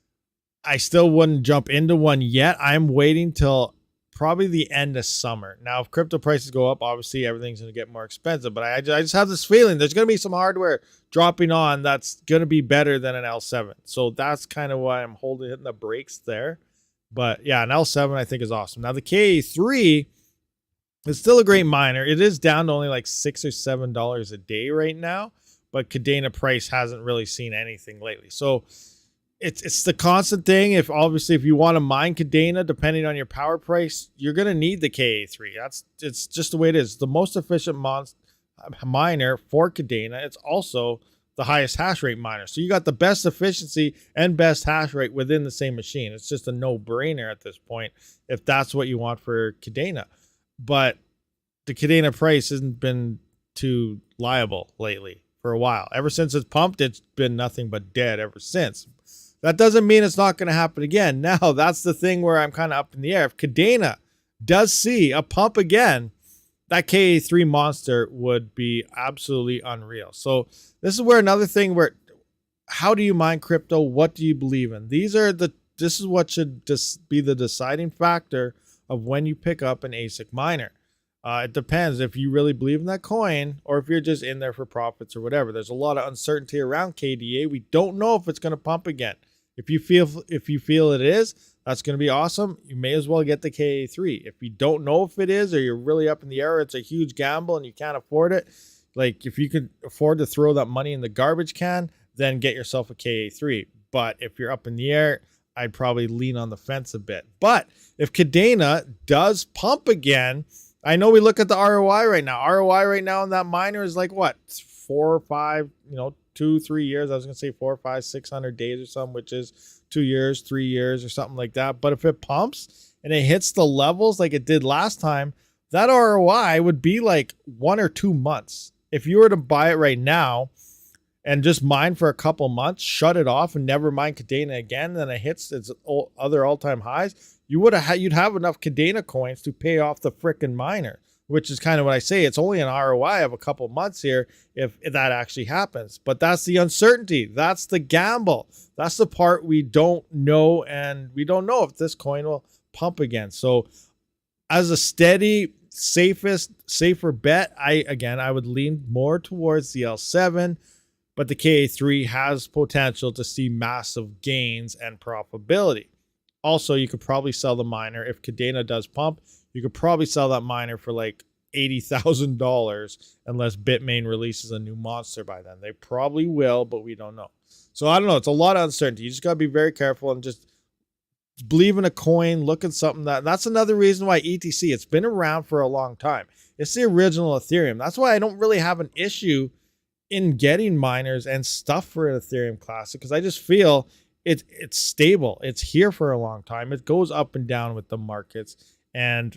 I still wouldn't jump into one yet. I'm waiting till probably the end of summer. Now, if crypto prices go up, obviously everything's going to get more expensive, but I just have this feeling there's going to be some hardware dropping on that's going to be better than an L7. So that's kind of why I'm hitting the brakes there. But yeah, an L7 I think is awesome. Now the KA3 is still a great miner. It is down to only like $6 or $7 a day right now, but Cadena price hasn't really seen anything lately. So it's the constant thing. If you want to mine Cadena, depending on your power price, you're gonna need the KA3. It's just the way it is. The most efficient miner for Cadena. It's also the highest hash rate miner. So you got the best efficiency and best hash rate within the same machine. It's just a no-brainer at this point if that's what you want for Kadena. But the Kadena price hasn't been too liable lately for a while. Ever since it's pumped, it's been nothing but dead ever since. That doesn't mean it's not going to happen again. Now, that's the thing where I'm kind of up in the air. If Kadena does see a pump again, that KA3 monster would be absolutely unreal. So this is where another thing where, how do you mine crypto? What do you believe in? This is what should just be the deciding factor of when you pick up an ASIC miner. It depends if you really believe in that coin or if you're just in there for profits or whatever. There's a lot of uncertainty around KDA. We don't know if it's going to pump again. If you feel it is, that's going to be awesome. You may as well get the KA3. If you don't know if it is, or you're really up in the air, it's a huge gamble and you can't afford it. Like if you could afford to throw that money in the garbage can, then get yourself a KA3. But if you're up in the air, I'd probably lean on the fence a bit. But if Kadena does pump again, I know we look at the ROI right now. ROI right now on that miner is like what? 4 or 5, 2, 3 years. I was going to say 4 or 5, 600 days or something, which is 2 years, 3 years or something like that. But if it pumps and it hits the levels like it did last time, that ROI would be like 1 or 2 months. If you were to buy it right now and just mine for a couple months, shut it off and never mine Kadena again, then it hits its other all-time highs, you'd have enough Kadena coins to pay off the frickin' miner, which is kind of what I say. It's only an ROI of a couple months here if that actually happens. But that's the uncertainty. That's the gamble. That's the part we don't know, and we don't know if this coin will pump again. So as a steady, safer bet, I would lean more towards the L7, but the KA3 has potential to see massive gains and profitability. Also, you could probably sell the miner. If Kadena does pump, you could probably sell that miner for like $80,000 unless Bitmain releases a new monster by then. They probably will, but we don't know. So I don't know. It's a lot of uncertainty. You just got to be very careful and just believe in a coin, look at something that's another reason why ETC, it's been around for a long time. It's the original Ethereum. That's why I don't really have an issue in getting miners and stuff for an Ethereum Classic, because I just feel it's stable. It's here for a long time. It goes up and down with the markets, and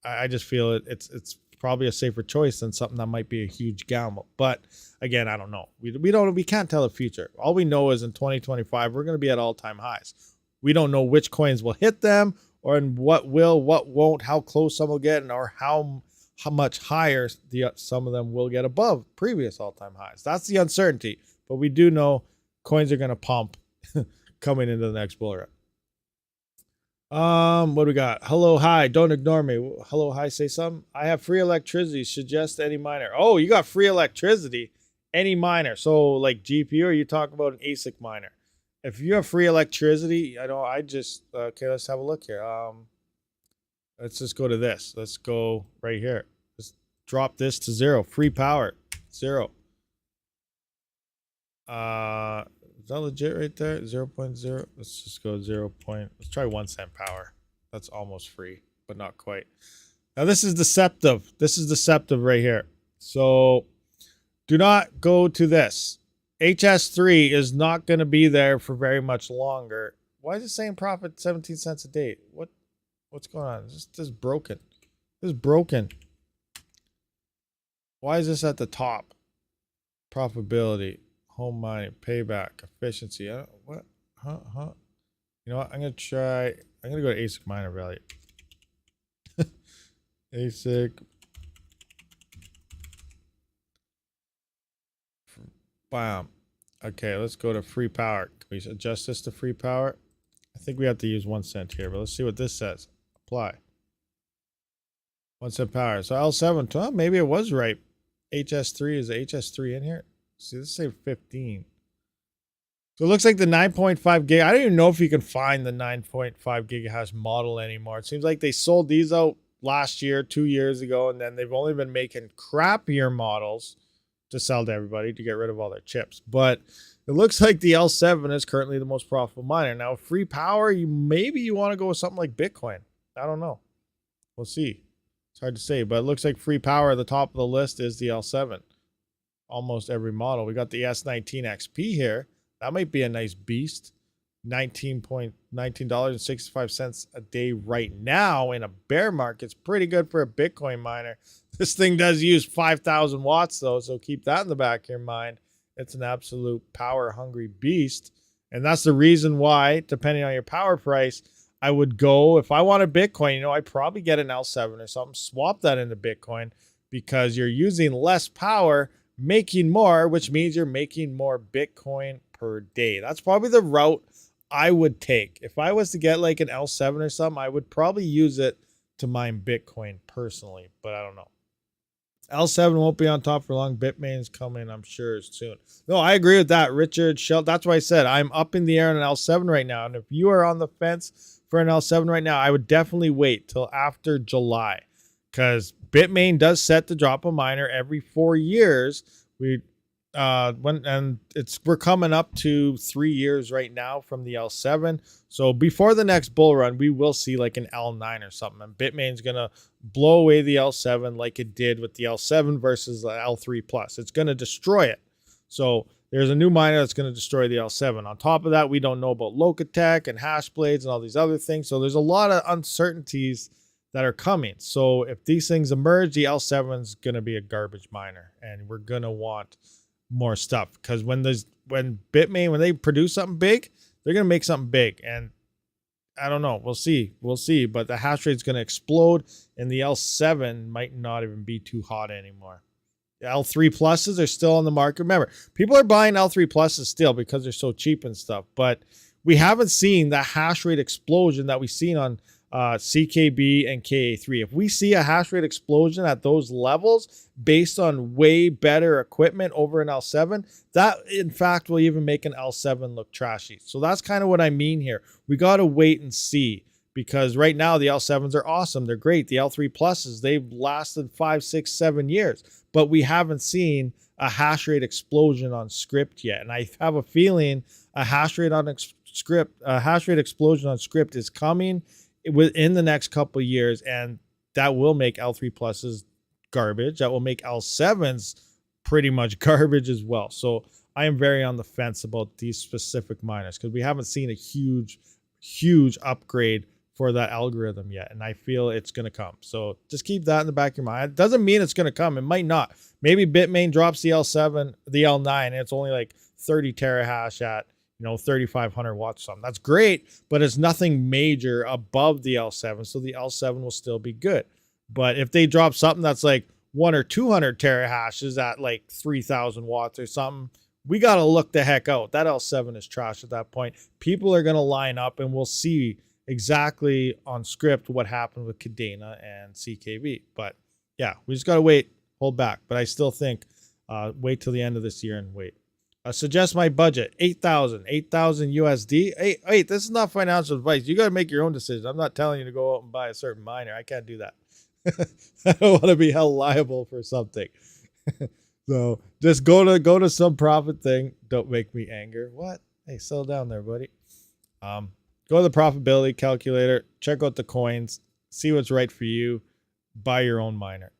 I just feel it's probably a safer choice than something that might be a huge gamble. But again, I don't know. We can't tell the future. All we know is in 2025 we're going to be at all-time highs. We don't know which coins will hit them, or in what won't, how close some will get, or how much higher some of them will get above previous all-time highs. That's the uncertainty. But we do know coins are going to pump coming into the next bull run. What do we got? Hello, hi. Don't ignore me. Hello, hi. Say something. I have free electricity. Suggest any miner. Oh, you got free electricity. Any miner. So like GPU, or you talk about an ASIC miner. If you have free electricity, okay, let's have a look here. Let's just go to this. Let's go right here. Let's drop this to 0. Free power, 0. Is that legit right there? 0.0. Let's just go 0. Let's try 1 cent power. That's almost free, but not quite. Now this is deceptive. This is deceptive right here. So do not go to this. HS3 is not going to be there for very much longer. Why is it saying profit 17 cents a day? What's going on? This is broken. This is broken. Why is this at the top? Profitability, home mining, payback, efficiency. What? Huh? You know what? I'm going to go to ASIC miner value. ASIC. Bam. Okay, let's go to free power. Can we adjust this to free power? I think we have to use 1 cent here, but let's see what this says. Apply. 1 cent power. So L7, well, maybe it was right. HS3, is HS3 in here? See, this say 15. So it looks like the 9.5 gig. I don't even know if you can find the 9.5 gigahash model anymore. It seems like they sold these out last year, 2 years ago, and then they've only been making crappier models to sell to everybody to get rid of all their chips. But it looks like the L7 is currently the most profitable miner. Now, free power, maybe you want to go with something like Bitcoin. I don't know. We'll see. It's hard to say, but it looks like free power at the top of the list is the L7. almost every model. We got the S19 XP here. That might be a nice beast. $19.65 a day right now in a bear market. It's pretty good for a Bitcoin miner. This thing does use 5,000 watts though, so keep that in the back of your mind. It's an absolute power hungry beast. And that's the reason why, depending on your power price, I would go, if I wanted Bitcoin, you know, I'd probably get an L7 or something, swap that into Bitcoin, because you're using less power, making more, which means you're making more Bitcoin per day. That's probably the route I would take. If I was to get like an L7 or something, I would probably use it to mine Bitcoin personally, but I don't know. L7 won't be on top for long. Bitmain's coming, I'm sure, soon. No, I agree with that, Richard Shell. That's why I said I'm up in the air on an L7 right now. And if you are on the fence for an L7 right now, I would definitely wait till after July, because Bitmain does set to drop a miner every 4 years. We're coming up to 3 years right now from the L7. So before the next bull run, we will see like an L9 or something. And Bitmain's gonna blow away the L7 like it did with the L7 versus the L3 Plus. It's gonna destroy it. So there's a new miner that's gonna destroy the L7. On top of that, we don't know about Locatech and hash blades and all these other things. So there's a lot of uncertainties that are coming. So if these things emerge, the L7 is gonna be a garbage miner, and we're gonna want more stuff, because when Bitmain, when they produce something big, they're gonna make something big. And I don't know, we'll see, but the hash rate's gonna explode, and the L7 might not even be too hot anymore. The L3 pluses are still on the market. Remember, people are buying L3 pluses still because they're so cheap and stuff, but we haven't seen the hash rate explosion that we've seen on CKB and KA3. If we see a hash rate explosion at those levels based on way better equipment over an L7, that in fact will even make an L7 look trashy. So that's kind of what I mean here. We got to wait and see, because right now the L7s are awesome. They're great. The L3 pluses, they've lasted 5, 6, 7 years, but we haven't seen a hash rate explosion on script yet. And I have a feeling a hash rate explosion on script is coming within the next couple of years, and that will make L3 pluses garbage. That will make L7s pretty much garbage as well. So I am very on the fence about these specific miners, because we haven't seen a huge upgrade for that algorithm yet, and I feel it's going to come. So just keep that in the back of your mind. It doesn't mean it's going to come. It might not. Maybe Bitmain drops the L7, the L9, and it's only like 30 terahash at 3,500 watts or something. That's great, but it's nothing major above the L7, so the L7 will still be good. But if they drop something that's like 100 or 200 terahashes at like 3,000 watts or something, we got to look the heck out. That L7 is trash at that point. People are going to line up, and we'll see exactly on script what happened with Cadena and CKB. But yeah, we just got to wait, hold back. But I still think wait till the end of this year and wait. Suggest my budget, 8,000 USD. Hey, this is not financial advice. You got to make your own decision. I'm not telling you to go out and buy a certain miner. I can't do that. I don't want to be held liable for something. So just go to some profit thing. Don't make me anger. What? Hey, settle down there, buddy. Go to the profitability calculator. Check out the coins. See what's right for you. Buy your own miner.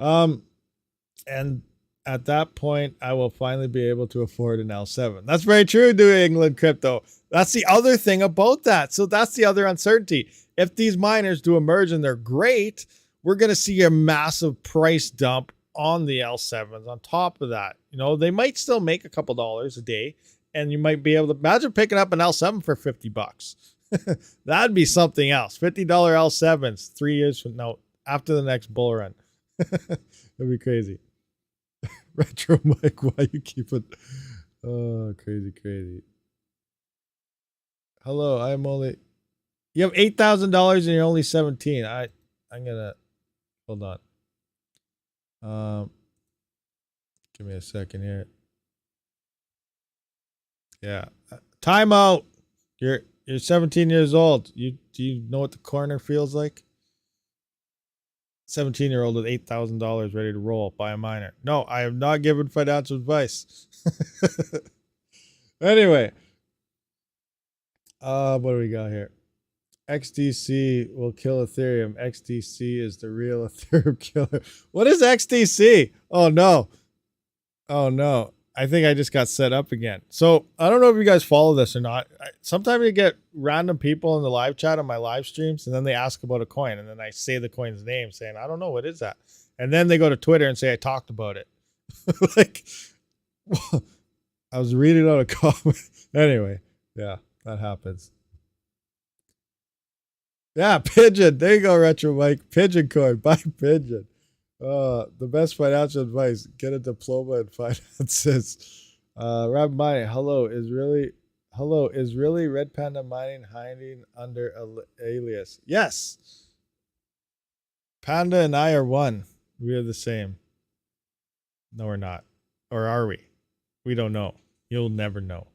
And at that point, I will finally be able to afford an L7. That's very true, New England Crypto. That's the other thing about that. So that's the other uncertainty. If these miners do emerge and they're great, we're going to see a massive price dump on the L7s. On top of that, they might still make a couple dollars a day, and you might be able to imagine picking up an L7 for $50. That'd be something else. $50 L7s 3 years from now, after the next bull run. That'd be crazy. Retro Mike, why you keep it? Oh, crazy. Hello, you have $8,000 and you're only 17. I'm gonna hold on. Give me a second here. Yeah, time out. You're 17 years old. Do you know what the corner feels like? 17-year-old with $8,000 ready to roll, buy a miner. No, I have not given financial advice. Anyway, what do we got here? XDC will kill Ethereum. XDC is the real Ethereum killer. What is XDC? Oh no, Oh no. I think I just got set up again. So I don't know if you guys follow this or not. Sometimes you get random people in the live chat on my live streams, and then they ask about a coin, and then I say the coin's name, saying, I don't know, what is that? And then they go to Twitter and say I talked about it. Like, I was reading out a comment. Anyway, yeah, that happens. Yeah, Pigeon. There you go, Retro Mike. Pigeon coin. Buy Pigeon. The best financial advice: get a diploma in finances. RabidMining. Hello is really Red Panda Mining hiding under alias? Yes. Panda and I are one. We are the same. No, we're not. Or are we? We don't know. You'll never know.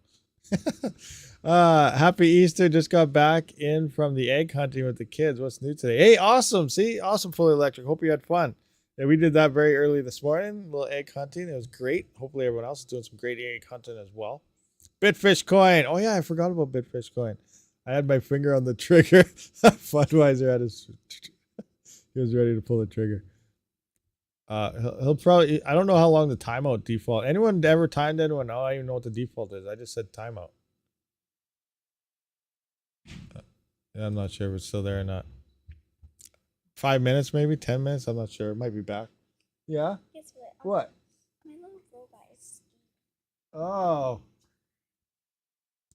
Happy Easter. Just got back in from the egg hunting with the kids. What's new today? Hey, awesome. See, awesome, Fully Electric. Hope you had fun. Yeah, we did that very early this morning. A little egg hunting. It was great. Hopefully everyone else is doing some great egg hunting as well. Bitfish coin. Oh yeah, I forgot about Bitfish coin. I had my finger on the trigger. Funwiser had his he was ready to pull the trigger. He'll probably, I don't know how long the timeout default. Anyone ever timed anyone? Oh, I don't even know what the default is. I just said timeout. Yeah, I'm not sure if it's still there or not. 5 minutes, maybe 10 minutes. I'm not sure. It might be back. Yeah. Guess what? What? My little robot is. Oh.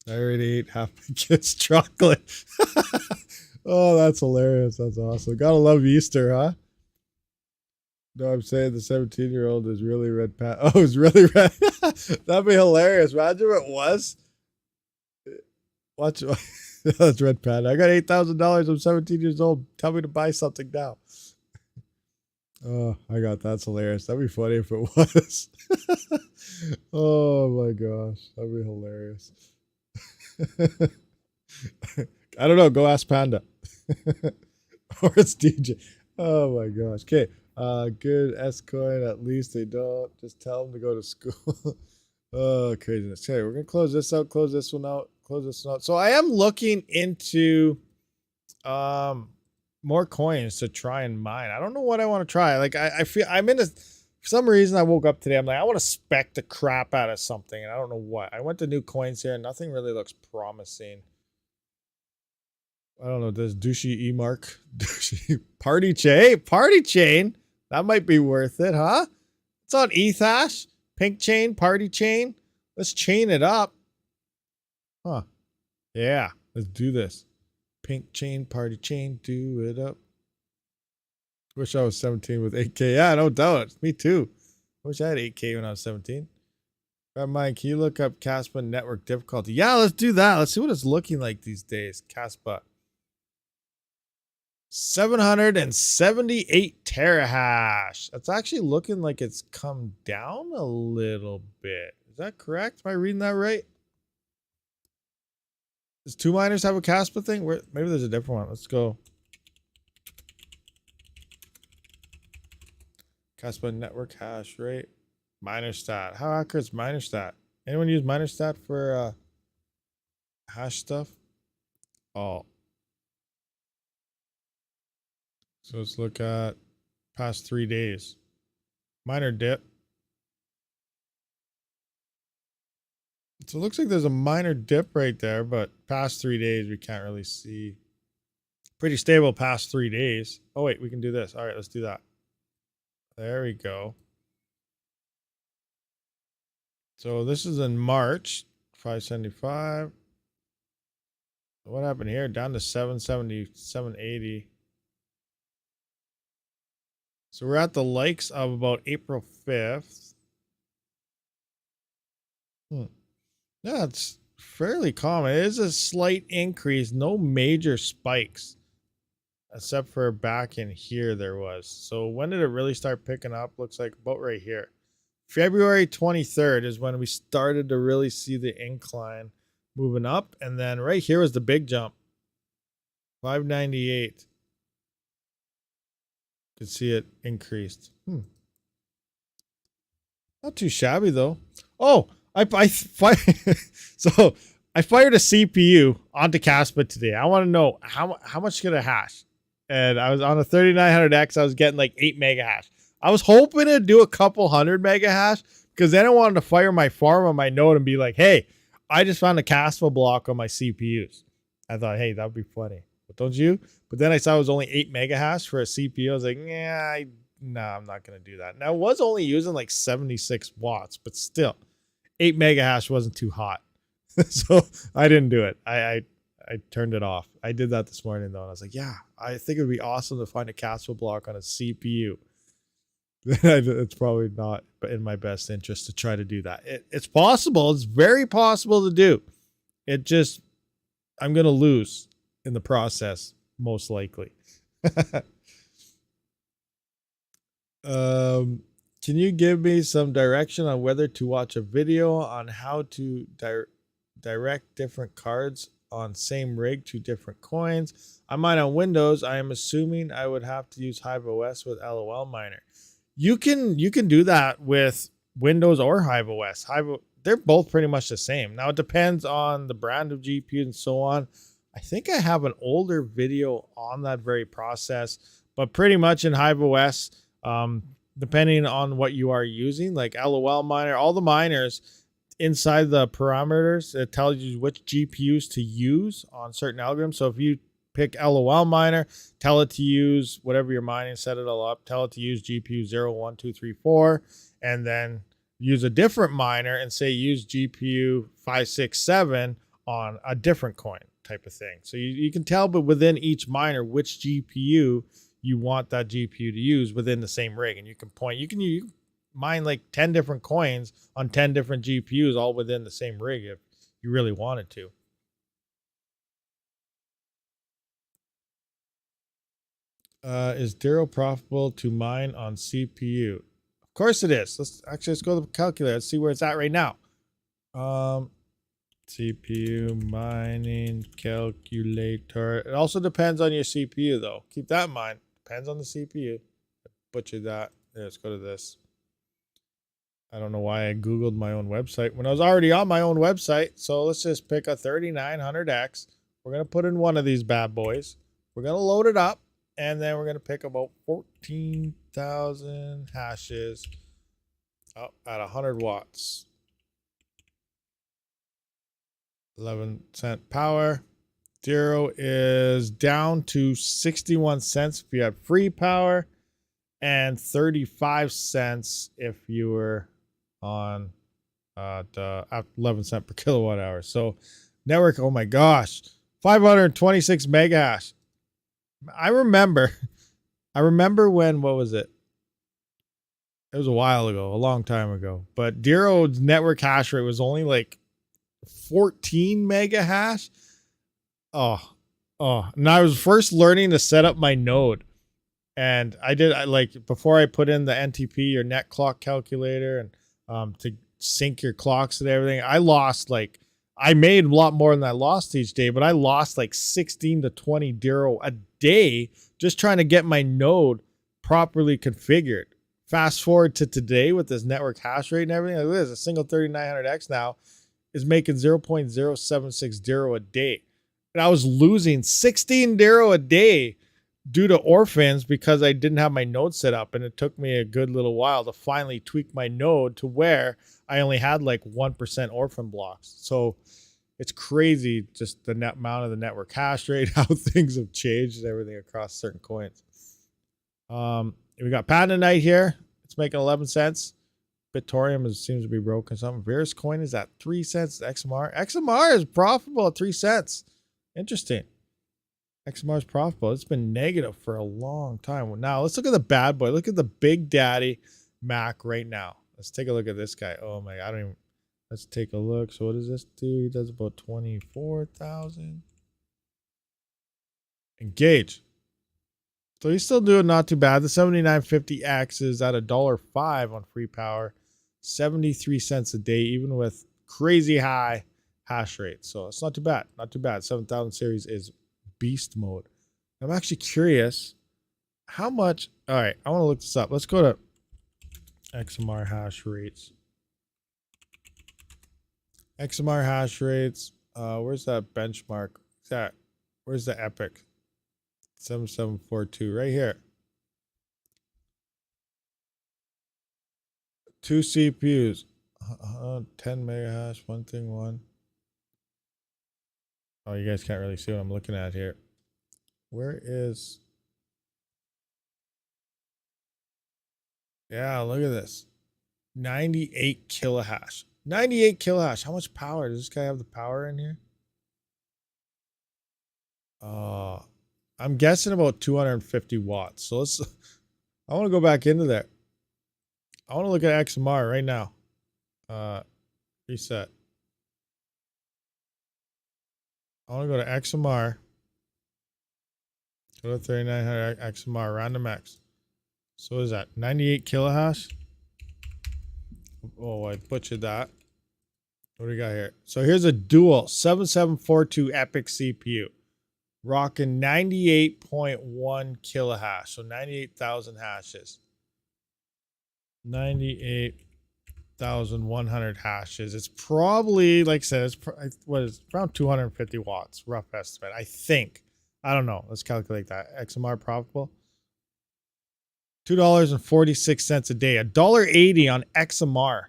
I already ate half my kid's chocolate. Oh, that's hilarious. That's awesome. Gotta love Easter, huh? No, I'm saying the 17-year-old is really red. Oh, it's really red. That'd be hilarious. Imagine if it was. Watch. That's Red Panda. I got $8,000. I'm 17 years old. Tell me to buy something now. Oh, I got that's hilarious. That'd be funny if it was. Oh my gosh, that'd be hilarious. I don't know. Go ask Panda. Or it's DJ. Oh my gosh. Okay. Good S coin. At least they don't. Just tell them to go to school. Oh, craziness. Okay, we're gonna close this out. Close this one out. Close this one out. So I am looking into more coins to try and mine. I don't know what I want to try. Like I feel I'm in a, for some reason I woke up today. I'm like, I want to spec the crap out of something, and I don't know what. I went to new coins here, and nothing really looks promising. I don't know. This douchey E-mark. Party chain. Hey, party chain. That might be worth it, huh? It's on Ethash. Pink chain, party chain. Let's chain it up. Huh. Yeah, let's do this. Pink chain, party chain, do it up. Wish I was 17 with 8K. Yeah, no doubt. Me too. Wish I had 8K when I was 17. Mike, can you look up Caspa network difficulty? Yeah, let's do that. Let's see what it's looking like these days. Caspa. 778 terahash. That's actually looking like it's come down a little bit. Is that correct? Am I reading that right? Does 2Miners have a Caspa thing? Where, maybe there's a different one. Let's go. Caspa network hash rate. MinerStat. How accurate is MinerStat? Anyone use MinerStat for hash stuff? Oh. So let's look at past 3 days. Miner dip. So it looks like there's a minor dip right there, but past 3 days we can't really see. Pretty stable past 3 days. Oh wait, we can do this. All right, let's do that. There we go. So this is in March, 575. What happened here? Down to 770, 780. So we're at the likes of about April 5th. Yeah, it's fairly common. It is a slight increase. No major spikes. Except for back in here there was. So when did it really start picking up? Looks like about right here. February 23rd is when we started to really see the incline moving up. And then right here was the big jump. 598. Could see it increased. Not too shabby though. Oh, so I fired a CPU onto Caspa today. I want to know how much could it hash, and I was on a 3900X. I was getting like 8 mega hash. I was hoping to do a couple hundred mega hash, Because then I wanted to fire my farm on my node and be like, hey, I just found a Castle block on my CPUs. I thought, hey, that would be funny. But don't you? But then I saw it was only 8 mega hash for a CPU. I was like, yeah, no, I'm not going to do that. Now, I was only using like 76 watts, but still, 8 mega hash wasn't too hot. So I didn't do it. I turned it off. I did that this morning, though. And I was like, yeah, I think it would be awesome to find a Castle block on a CPU. It's probably not in my best interest to try to do that. It's possible. It's very possible to do. It just, I'm going to lose in the process, most likely. Can you give me some direction on whether to watch a video on how to direct different cards on same rig to different coins? I mine on Windows. I am assuming I would have to use HiveOS with LOL-Miner. You can do that with Windows or HiveOS. They're both pretty much the same. Now, it depends on the brand of GPU and so on. I think I have an older video on that very process, but pretty much in HiveOS, depending on what you are using, like LOL-Miner, all the miners inside the parameters, it tells you which GPUs to use on certain algorithms. So if you pick LOL-Miner, tell it to use whatever you're mining, set it all up, tell it to use GPU 0, 1, 2, 3, 4, and then use a different miner and say use GPU 5, 6, 7 on a different coin type of thing. So you can tell, but within each miner, which GPU you want that GPU to use within the same rig. And you can point, you can mine like 10 different coins on 10 different GPUs all within the same rig if you really wanted to. Is Dero profitable to mine on CPU? Of course it is. Let's go to the calculator. Let's see where it's at right now. CPU mining calculator. It also depends on your CPU though. Keep that in mind. Depends on the CPU. I butchered that. Let's go to this. I don't know why I Googled my own website when I was already on my own website. So let's just pick a 3900X. We're going to put in one of these bad boys. We're going to load it up. And then we're going to pick about 14,000 hashes up at 100 watts. 11-cent power. Dero is down to 61 cents if you had free power, and 35 cents if you were on the 11 cent per kilowatt hour. So network, oh my gosh, 526 mega hash. I remember when, what was it? It was a while ago, a long time ago. But Dero's network hash rate was only like 14 mega hash. And I was first learning to set up my node. And I before I put in the NTP or net clock calculator and to sync your clocks and everything, I made a lot more than I lost each day, but I lost like 16 to 20 Dero a day just trying to get my node properly configured. Fast forward to today with this network hash rate and everything, like this, a single 3900X now is making 0.076 Dero a day. And I was losing 16 Dero a day due to orphans because I didn't have my node set up, and it took me a good little while to finally tweak my node to where I only had like 1% orphan blocks. So it's crazy just the net amount of the network hash rate, how things have changed and everything across certain coins. We got Patanite here. It's making 11 cents. Bitorium seems to be broken. Something. Virus coin is at 3 cents. XMR is profitable at 3 cents. Interesting. XMR is profitable. It's been negative for a long time. Now let's look at the bad boy. Look at the Big Daddy Mac right now. Let's take a look at this guy. Oh my, let's take a look. So what does this do? He does about 24,000. Engage. So he's still doing not too bad. The 7950X is at $1.05 on free power. 73 cents a day, even with crazy high hash rate. So it's not too bad. Not too bad. 7000 series is beast mode. I'm actually curious how much. All right, I want to look this up. Let's go to XMR hash rates. XMR hash rates. Where's that benchmark? Where's the epic? 7742 right here. 2 CPUs. 10 mega hash, one thing, one. Oh, you guys can't really see what I'm looking at here. Where is... Yeah, look at this. 98 kilohash. 98 kilohash. How much power? Does this guy have the power in here? I'm guessing about 250 watts. So let's... I want to go back into there. I want to look at XMR right now. Reset. I want to go to XMR. Go to 3900 XMR, random X. So what is that? 98 kilohash? Oh, I butchered that. What do we got here? So here's a dual 7742 EPIC CPU. Rocking 98.1 kilohash. So 98,000 hashes. 98,100 hashes. It's probably, like I said, it's around 250 watts, rough estimate. I think. I don't know. Let's calculate that. XMR profitable. $2.46 a day. $1.80 on XMR.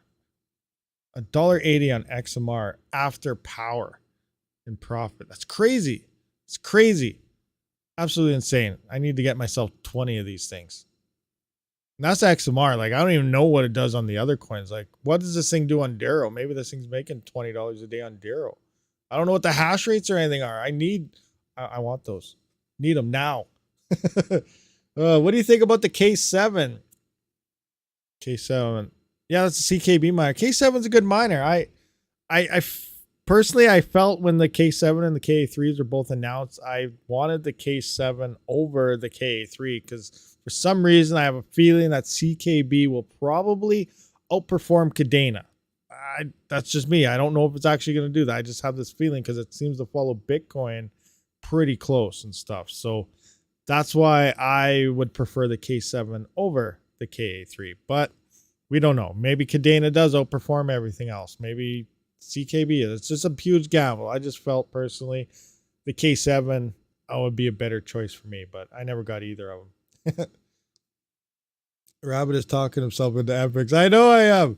$1.80 on XMR after power and profit. That's crazy. It's crazy. Absolutely insane. I need to get myself 20 of these things. And that's XMR. Like, I don't even know what it does on the other coins. Like, what does this thing do on Darrow? Maybe this thing's making $20 a day on Darrow. I don't know what the hash rates or anything are. I want those. Need them now. What do you think about the K7? K7. Yeah, that's a CKB miner. K7's a good miner. Personally, I felt when the K7 and the KA3s were both announced, I wanted the K7 over the KA3 because for some reason I have a feeling that CKB will probably outperform Cadena. That's just me. I don't know if it's actually going to do that. I just have this feeling because it seems to follow Bitcoin pretty close and stuff. So that's why I would prefer the K7 over the KA3. But we don't know. Maybe Cadena does outperform everything else. Maybe CKB. It's just a huge gamble. I just felt personally the K7 would be a better choice for me, but I never got either of them. Rabid is talking himself into epics. I know I am.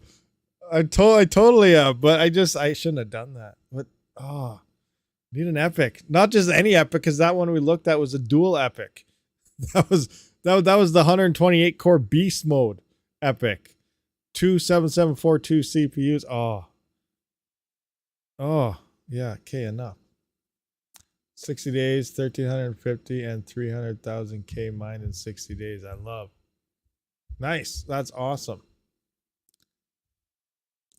I totally am, but I shouldn't have done that. But need an epic. Not just any epic, because that one we looked at was a dual epic. That was the 128 core beast mode epic. 2 7742 CPUs. Oh, yeah. Okay, enough. 60 days, 1,350 and 300,000 K mined in 60 days. I love. Nice. That's awesome.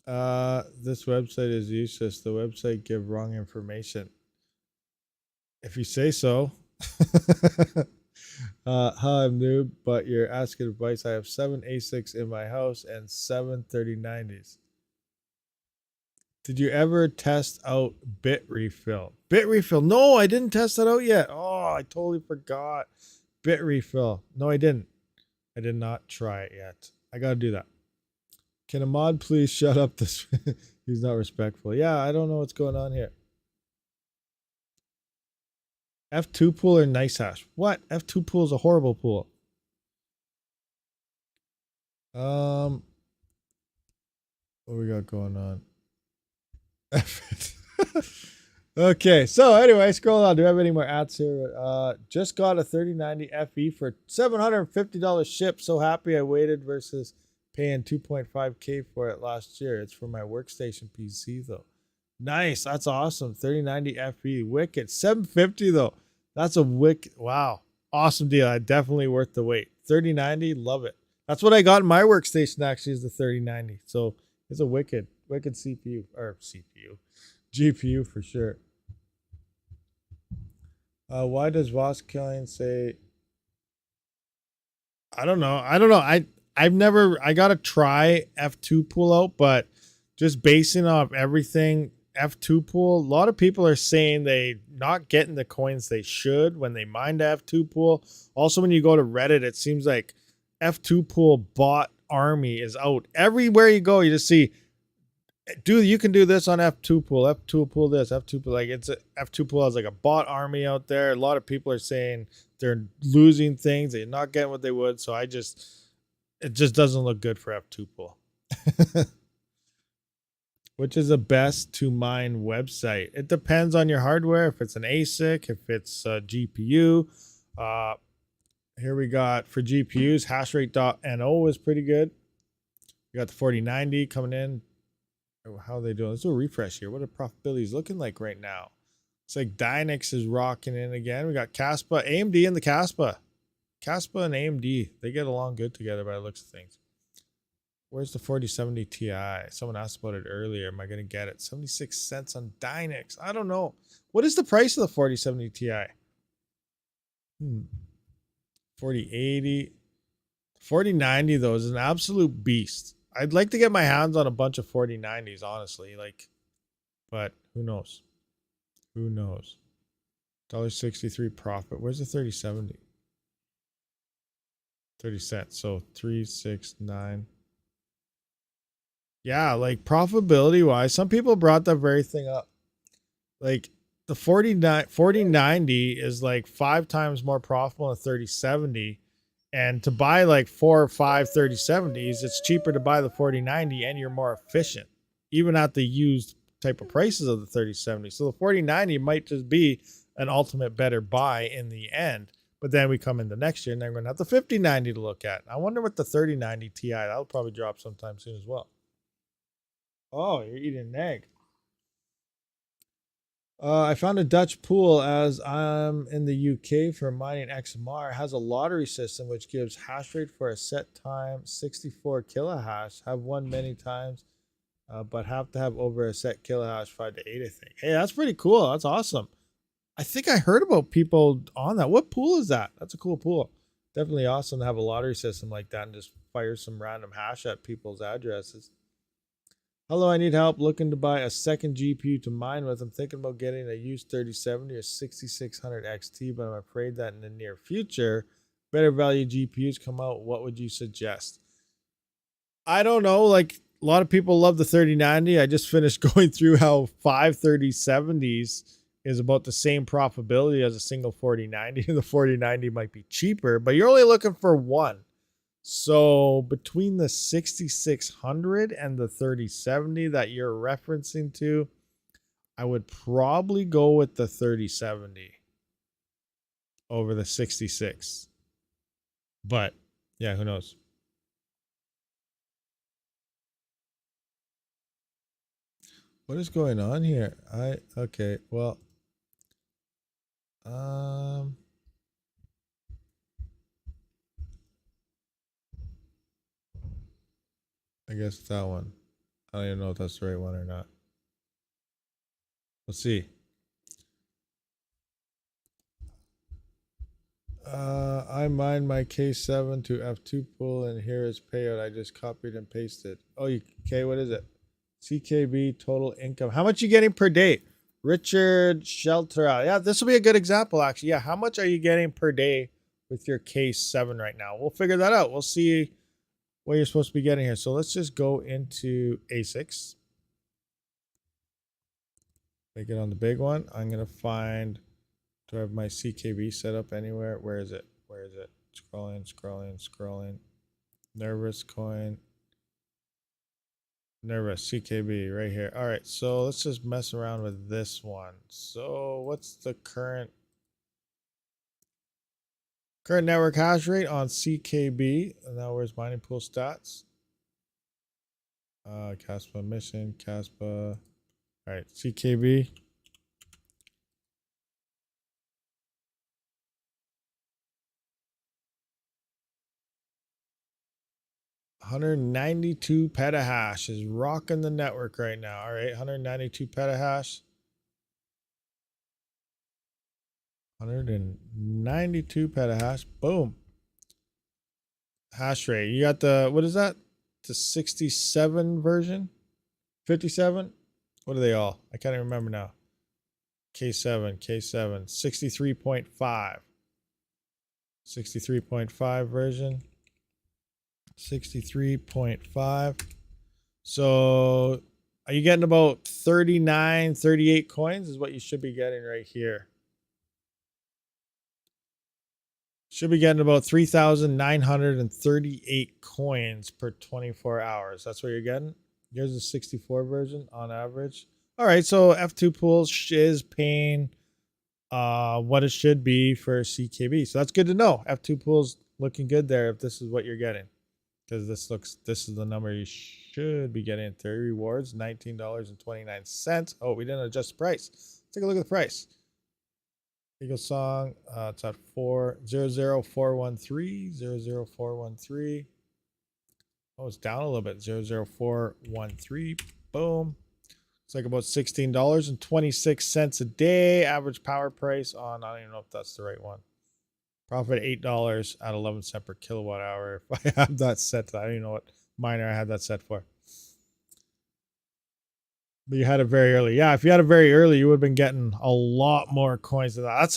This website is useless. The website give wrong information. If you say so. Hi, I'm noob, but you're asking advice. I have 7 ASICs in my house and 7 3090s. Did you ever test out bit refill? Bit refill? No, I didn't test that out yet. Oh, I totally forgot. Bit refill. No, I didn't. I did not try it yet. I got to do that. Can a mod please shut up this? He's not respectful. Yeah, I don't know what's going on here. F2 pool or nice hash? What? F2 pool is a horrible pool. What we got going on? Okay, so anyway, scroll down. Do we have any more ads here? Just got a 3090 FE for $750 shipped. So happy I waited versus paying 2.5K for it last year. It's for my workstation PC though. Nice, that's awesome. 3090 FE, wicked. $750 though. That's a wicked. Wow, awesome deal. Definitely worth the wait. 3090, love it. That's what I got in my workstation actually, is the 3090. So it's a wicked CPU or GPU for sure. Why does Voskelian say? I don't know. I gotta try F2 pool out, but just basing off everything F2 pool, a lot of people are saying they not getting the coins they should when they mine the F2 pool. Also, when you go to Reddit, it seems like F2 pool bot army is out. Everywhere you go, you just see, dude, you can do this on F2 pool, F2 pool this, F2 pool. Like, F2 pool has like a bot army out there. A lot of people are saying they're losing things. They're not getting what they would. So it just doesn't look good for F2 pool. Which is the best to mine website? It depends on your hardware. If it's an ASIC, if it's a GPU. Here we got for GPUs, hashrate.no is pretty good. We got the 4090 coming in. How are they doing? Let's do a refresh here. What are profitabilities looking like right now? It's like Dynix is rocking in again. We got Caspa, AMD and the Caspa. Caspa and AMD, they get along good together by the looks of things. Where's the 4070 Ti? Someone asked about it earlier. Am I going to get it? 76 cents on Dynix. I don't know. What is the price of the 4070 Ti? 4080. 4090 though is an absolute beast. I'd like to get my hands on a bunch of 4090s, honestly. But who knows? Who knows? $1.63 profit. Where's the 3070? 30 cents. So 369. Yeah, like profitability wise, some people brought that very thing up. Like the 4090 is like 5 times more profitable than a 3070. And to buy like 4 or 5 3070s, it's cheaper to buy the 4090 and you're more efficient, even at the used type of prices of the 3070. So the 4090 might just be an ultimate better buy in the end. But then we come into next year and then we're going to have the 5090 to look at. I wonder what the 3090 Ti, that'll probably drop sometime soon as well. Oh, you're eating an egg. I found a Dutch pool as I'm in the UK for mining XMR. It has a lottery system which gives hash rate for a set time, 64 kilohash. Have won many times, but have to have over a set kilohash, 5 to 8, I think. Hey, that's pretty cool. That's awesome. I think I heard about people on that. What pool is that? That's a cool pool. Definitely awesome to have a lottery system like that and just fire some random hash at people's addresses. Hello, I need help looking to buy a second GPU to mine with. I'm thinking about getting a used 3070 or 6600 XT, but I'm afraid that in the near future, better value GPUs come out. What would you suggest? I don't know. Like a lot of people love the 3090. I just finished going through how 5 3070s is about the same profitability as a single 4090. The 4090 might be cheaper, but you're only looking for one. So between the 6600 and the 3070 that you're referencing to, I would probably go with the 3070 over the 66. But yeah, who knows? What is going on here? Okay, well, I guess that one. I don't even know if that's the right one or not. Let's see. I mined my K7 to F2 pool, and here is payout. I just copied and pasted. Oh, okay, what is it? CKB total income. How much are you getting per day? Richard Shelter. Yeah, this will be a good example, actually. Yeah, how much are you getting per day with your K7 right now? We'll figure that out. We'll see what you're supposed to be getting here. So let's just go into ASICs. Make it on the big one. I'm going to find, do I have my CKB set up anywhere? Where is it? Where is it? Scrolling. Nervous coin. Nervous CKB right here. All right, so let's just mess around with this one. So what's the current network hash rate on CKB? And now where's mining pool stats? Caspa mission, Caspa. All right, CKB. $192 petahash is rocking the network right now. All right, 192 petahash. 192 petahash. Boom. Hash rate. You got the, what is that? The 67 version? 57? What are they all? I can't even remember now. K7, 63.5. 63.5 version. 63.5. So are you getting about 39, 38 coins is what you should be getting right here. Should be getting about 3,938 coins per 24 hours. That's what you're getting. Here's the 64 version on average. All right, so F2 Pools is paying what it should be for CKB. So that's good to know. F2 Pools looking good there if this is what you're getting. Because this is the number you should be getting. 30 rewards, $19.29. Oh, we didn't adjust the price. Let's take a look at the price. Eagle Song, it's at 00413, 00413. Oh, it's down a little bit. 00413. Boom. It's like about $16.26 a day. Average power price on, I don't even know if that's the right one. Profit $8 at 11 cents per kilowatt hour. If I have that set, I don't even know what miner I had that set for. But you had it very early. Yeah, if you had it very early, you would have been getting a lot more coins than that. That's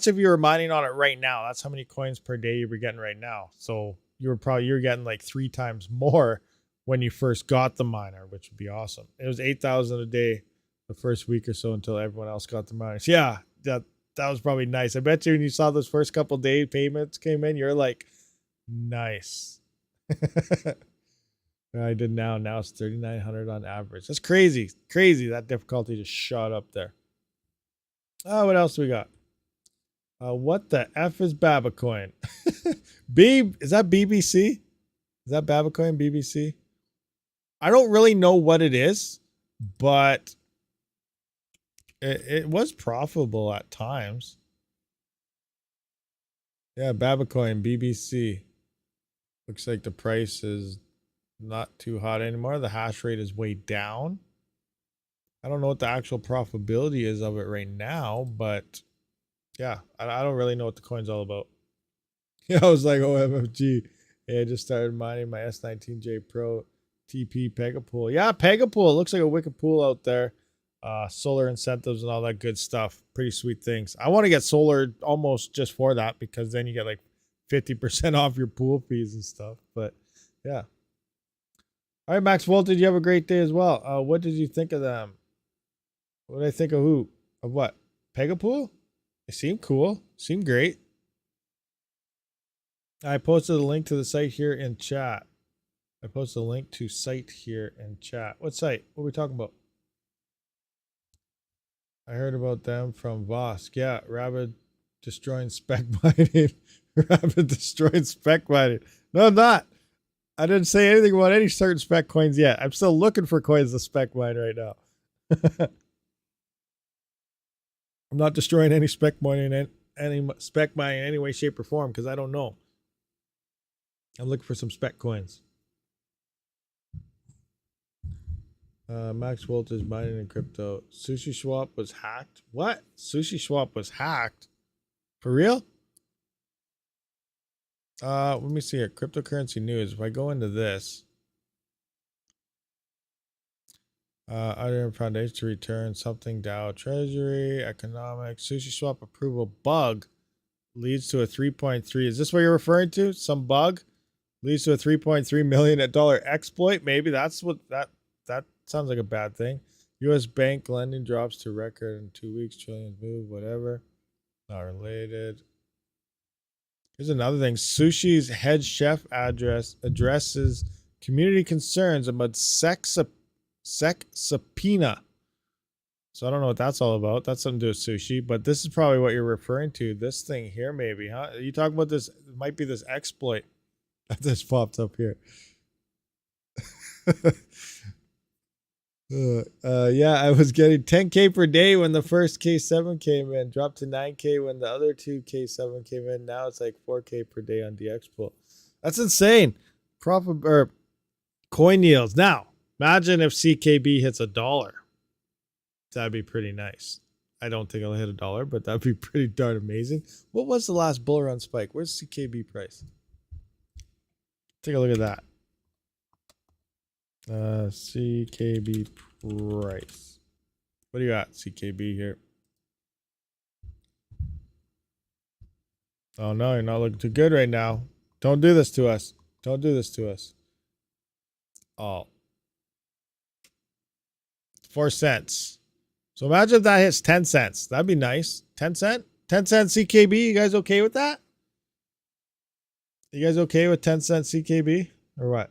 if you were mining on it right now. That's how many coins per day you were getting right now. So you're getting like 3 times more when you first got the miner, which would be awesome. It was 8,000 a day the first week or so until everyone else got the miners. Yeah, that was probably nice. I bet you when you saw those first couple day payments came in, you're like, nice. I did now. Now it's 3,900 on average. That's crazy. Crazy. That difficulty just shot up there. Oh, what else we got? What the F is Babacoin? Is that BBC? Is that Babacoin BBC? I don't really know what it is, but it was profitable at times. Yeah, Babacoin BBC. Looks like the price is not too hot anymore. The hash rate is way down. I don't know what the actual profitability is of it right now, but yeah, I don't really know what the coin's all about. Yeah, I was like, oh, MFG. Hey, I just started mining my S19J Pro TP Pegapool. Yeah, Pegapool. It looks like a wicked pool out there. Solar incentives and all that good stuff. Pretty sweet things. I want to get solar almost just for that because then you get like 50% off your pool fees and stuff. But yeah. All right, Max Voltage, you have a great day as well. What did you think of them? What did I think of who? Of what? Pegapool? They seem cool. Seem great. I posted a link to the site here in chat. What site? What are we talking about? I heard about them from Vosk. Yeah, Rabid destroying spec mining. Rabid destroying spec mining. No, I'm not. I didn't say anything about any certain spec coins yet. I'm still looking for coins to spec mine right now. I'm not destroying any spec mining in any way, shape, or form because I don't know. I'm looking for some spec coins. Max Voltage mining in crypto. Sushi Swap was hacked. What? Sushi Swap was hacked? For real? Let me see here. Cryptocurrency news. If I go into this, other foundation to return something DAO Treasury, economics, Sushi Swap approval bug leads to a 3.3. Is this what you're referring to? Some bug leads to a $3.3 million exploit? Maybe that's what that sounds like a bad thing. U.S. bank lending drops to record in 2 weeks. Trillions move, whatever. Not related. Here's another thing. Sushi's head chef addresses community concerns about sex subpoena. So I don't know what that's all about. That's something to do with sushi, but this is probably what you're referring to. This thing here, maybe, huh? You talking about this? It might be this exploit that this popped up here. Yeah, I was getting 10K per day when the first K7 came in, dropped to 9K when the other two K7 came in. Now it's like 4K per day on DXpool. That's insane. Profit or coin yields. Now, imagine if CKB hits $1. That'd be pretty nice. I don't think it'll hit $1, but that'd be pretty darn amazing. What was the last bull run spike? Where's CKB price? Take a look at that. CKB price. What do you got, CKB here? Oh no, you're not looking too good right now. Don't do this to us. Don't do this to us. Oh. 4 cents. So imagine if that hits 10 cents. That'd be nice. 10 cent? 10 cent CKB. You guys okay with that? You guys okay with 10-cent CKB or what?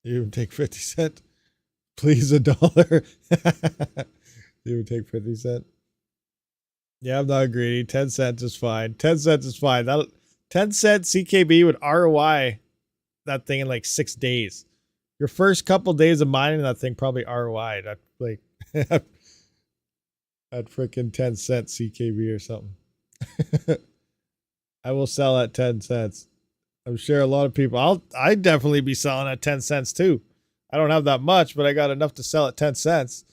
You would take 50 cent? Please, $1. You would take 50 cent? Yeah, I'm not greedy. 10 cents is fine. 10 cents is fine. 10 cent CKB would ROI that thing in like 6 days. Your first couple days of mining that thing probably ROI. That like at freaking 10 cent CKB or something. I will sell at 10 cents. I'm sure a lot of people. I'd definitely be selling at 10 cents too. I don't have that much, but I got enough to sell at 10 cents.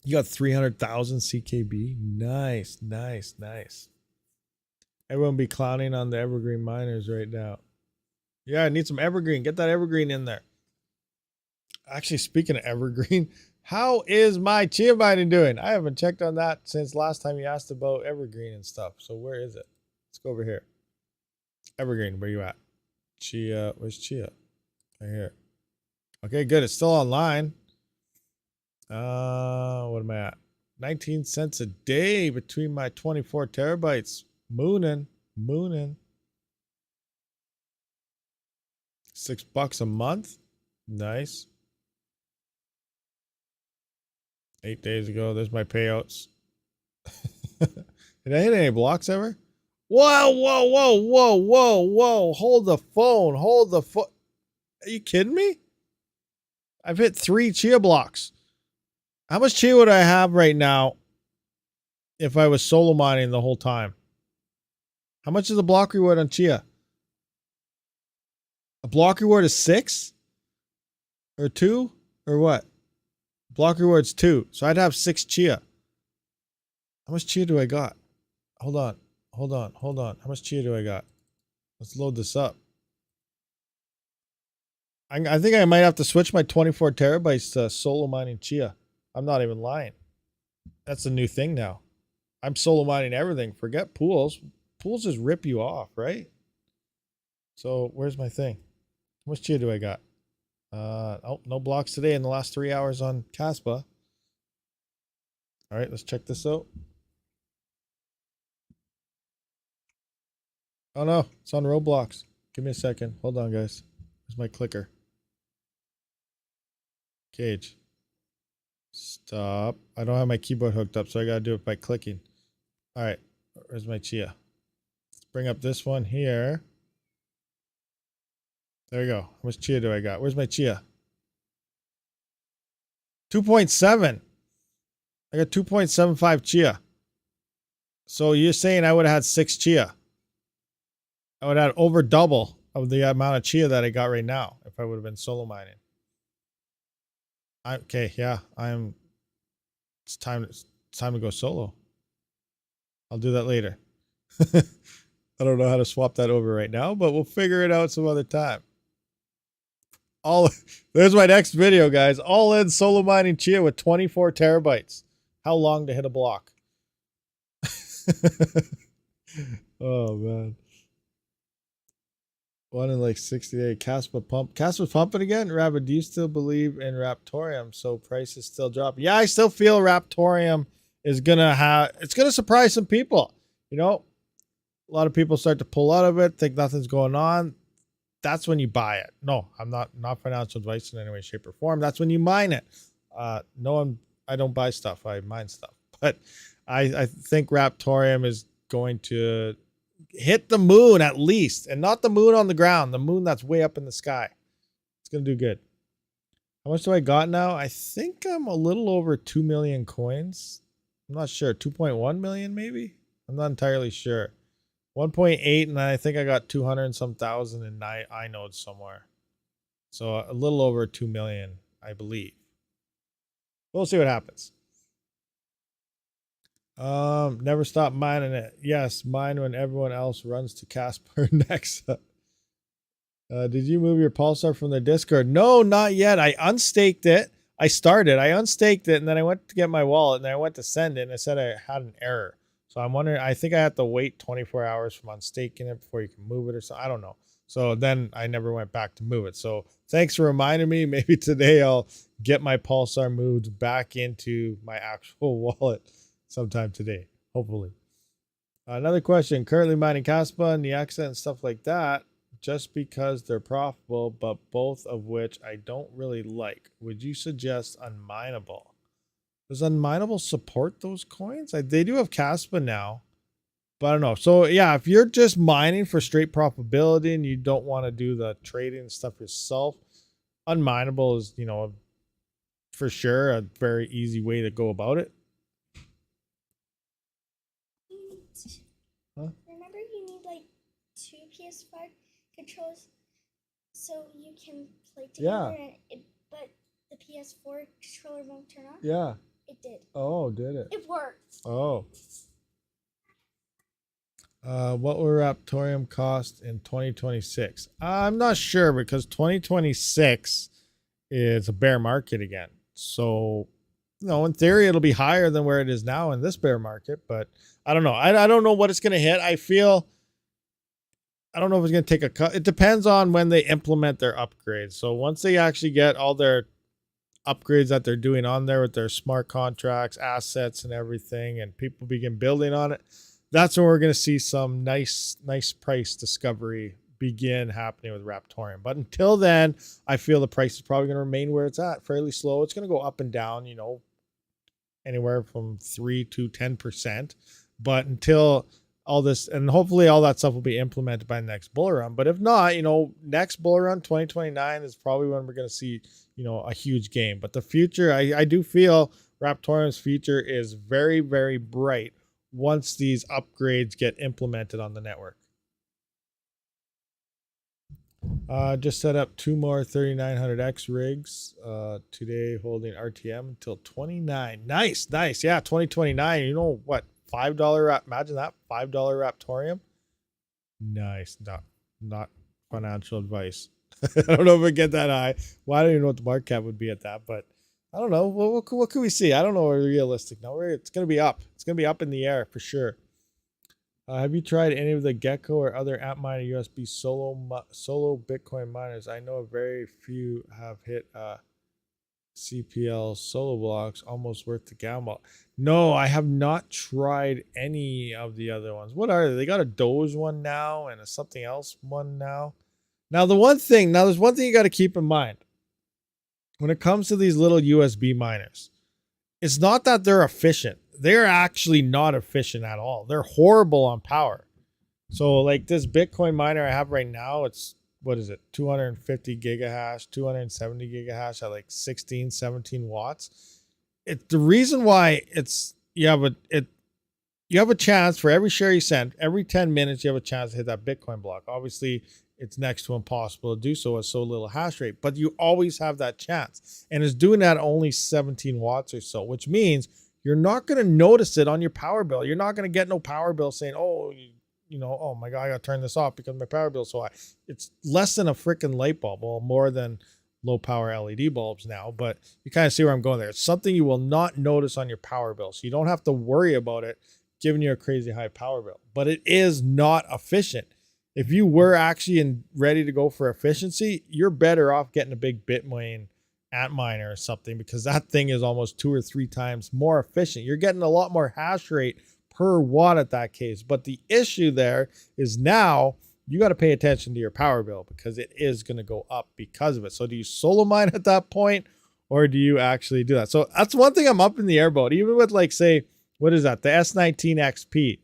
You got 300,000 CKB. Nice, nice, nice. Everyone be clowning on the evergreen miners right now. Yeah, I need some evergreen. Get that evergreen in there. Actually, speaking of evergreen, how is my chia mining doing? I haven't checked on that since last time you asked about evergreen and stuff. So where is it? Let's go over here. Evergreen, where you at? Chia, where's chia? Right here. Okay, good. It's still online. What am I at? 19 cents a day between my 24 terabytes. Mooning. $6 a month. Nice. 8 days ago. There's my payouts. Did I hit any blocks ever? Whoa. Hold the phone. Are you kidding me? I've hit 3 chia blocks. How much chia would I have right now if I was solo mining the whole time? How much is the block reward on chia? A block reward is 6? Or 2? Or what? Block reward's 2. So I'd have 6 chia. How much chia do I got? Hold on. How much chia do I got? Let's load this up. I think I might have to switch my 24 terabytes to solo mining chia. I'm not even lying. That's a new thing now. I'm solo mining everything. Forget pools. Pools just rip you off, right? So where's my thing? How much chia do I got? No blocks today in the last 3 hours on Caspa. All right, let's check this out. Oh no, it's on Roblox. Give me a second. Hold on, guys. Where's my clicker? Cage. Stop. I don't have my keyboard hooked up, so I gotta do it by clicking. All right, where's my chia? Let's bring up this one here. There we go. How much chia do I got? Where's my chia? 2.7. I got 2.75 chia. So you're saying I would have had 6 chia. I would have had over double of the amount of chia that I got right now if I would have been solo mining. Okay, yeah, it's time to go solo. I'll do that later. I don't know how to swap that over right now, but we'll figure it out some other time. There's my next video, guys. All in solo mining chia with 24 terabytes. How long to hit a block? Oh man. One in like 60 days. Caspa pump. Caspa's pumping again? Rabid, do you still believe in Raptorium? So prices still drop. Yeah, I still feel Raptorium is it's gonna surprise some people. You know, a lot of people start to pull out of it, think nothing's going on. That's when you buy it. No, I'm not financial advice in any way, shape, or form. That's when you mine it. I don't buy stuff. I mine stuff. But I think Raptorium is going to hit the moon at least, and not the moon on the ground, the moon that's way up in the sky. It's going to do good. How much do I got now? I think I'm a little over 2 million coins. I'm not sure. 2.1 million maybe? I'm not entirely sure. 1.8, and I think I got 200 and some thousand in inodes somewhere. So a little over 2 million, I believe. We'll see what happens. Never stop mining it. Yes, mine when everyone else runs to Casper next. Did you move your Pulsar from the Discord? No, not yet. I unstaked it. I unstaked it, and then I went to get my wallet, and then I went to send it, and it said I had an error. So I'm wondering, I think I have to wait 24 hours from unstaking it before you can move it or something. I don't know. So then I never went back to move it. So thanks for reminding me. Maybe today I'll get my Pulsar moved back into my actual wallet sometime today, hopefully. Another question, currently mining Caspa and the accent and stuff like that, just because they're profitable, but both of which I don't really like. Would you suggest unminable? Does unminable support those coins? They do have Caspa now, but I don't know. So yeah, if you're just mining for straight profitability and you don't want to do the trading stuff yourself, unminable is, you know, for sure a very easy way to go about it. Huh? Remember, you need like 2 PS5 controls so you can play together. Yeah. But the PS4 controller won't turn on. Yeah. It did. Oh, did it? It worked. Oh. What will Raptorium cost in 2026? I'm not sure, because 2026 is a bear market again. So, you know, in theory, it'll be higher than where it is now in this bear market, but I don't know. I don't know what it's going to hit. I don't know if it's going to take a cut. It depends on when they implement their upgrades. So once they actually get all their upgrades that they're doing on there with their smart contracts, assets, and everything, and people begin building on it, that's when we're going to see some nice price discovery begin happening with Raptorium. But until then, I feel the price is probably going to remain where it's at, fairly slow. It's going to go up and down, you know, anywhere from 3 to 10%. But until all this, and hopefully all that stuff will be implemented by the next bull run. But if not, you know, next bull run, 2029, is probably when we're going to see, you know, a huge game. But the future, I do feel Raptorium's future is very, very bright once these upgrades get implemented on the network. Just set up 2 more 3900X rigs today, holding RTM until 29. Nice. Yeah, 2029. You know what? $5 imagine that, $5 Raptorium. Nice. Not financial advice. I don't know if we get that high. Well, I don't even know what the market cap would be at that, but I don't know. What can we see? I don't know. We're realistic. No, it's going to be up. It's going to be up in the air for sure. Have you tried any of the Gecko or other Antminer USB solo Bitcoin miners? I know very few have hit CPL solo blocks, almost worth the gamble. No, I have not tried any of the other ones. What are they? They got a Doge one now and a something else one now. Now there's one thing you got to keep in mind when it comes to these little USB miners. It's not that they're efficient. They're actually not efficient at all. They're horrible on power. So like this Bitcoin miner I have right now, it's, what is it? 250 gigahash, 270 gigahash at like 16, 17 watts. It's the reason why it's, you have a chance for every share you send, every 10 minutes, you have a chance to hit that Bitcoin block. Obviously, it's next to impossible to do so at so little hash rate, but you always have that chance. And it's doing that only 17 watts or so, which means you're not going to notice it on your power bill. You're not going to get no power bill saying, oh, you know, oh my God, I got to turn this off because my power bill is so high. It's less than a freaking light bulb. Well, more than low power LED bulbs now, but you kind of see where I'm going there. It's something you will not notice on your power bill. So you don't have to worry about it giving you a crazy high power bill, but it is not efficient. If you were actually ready to go for efficiency, you're better off getting a big Bitcoin Antminer or something, because that thing is almost 2 or 3 times more efficient. You're getting a lot more hash rate per watt at that case. But the issue there is now you got to pay attention to your power bill, because it is going to go up because of it. So do you solo mine at that point, or do you actually do that? So that's one thing I'm up in the air about. Even with, like, say, what is that? The S19 XP.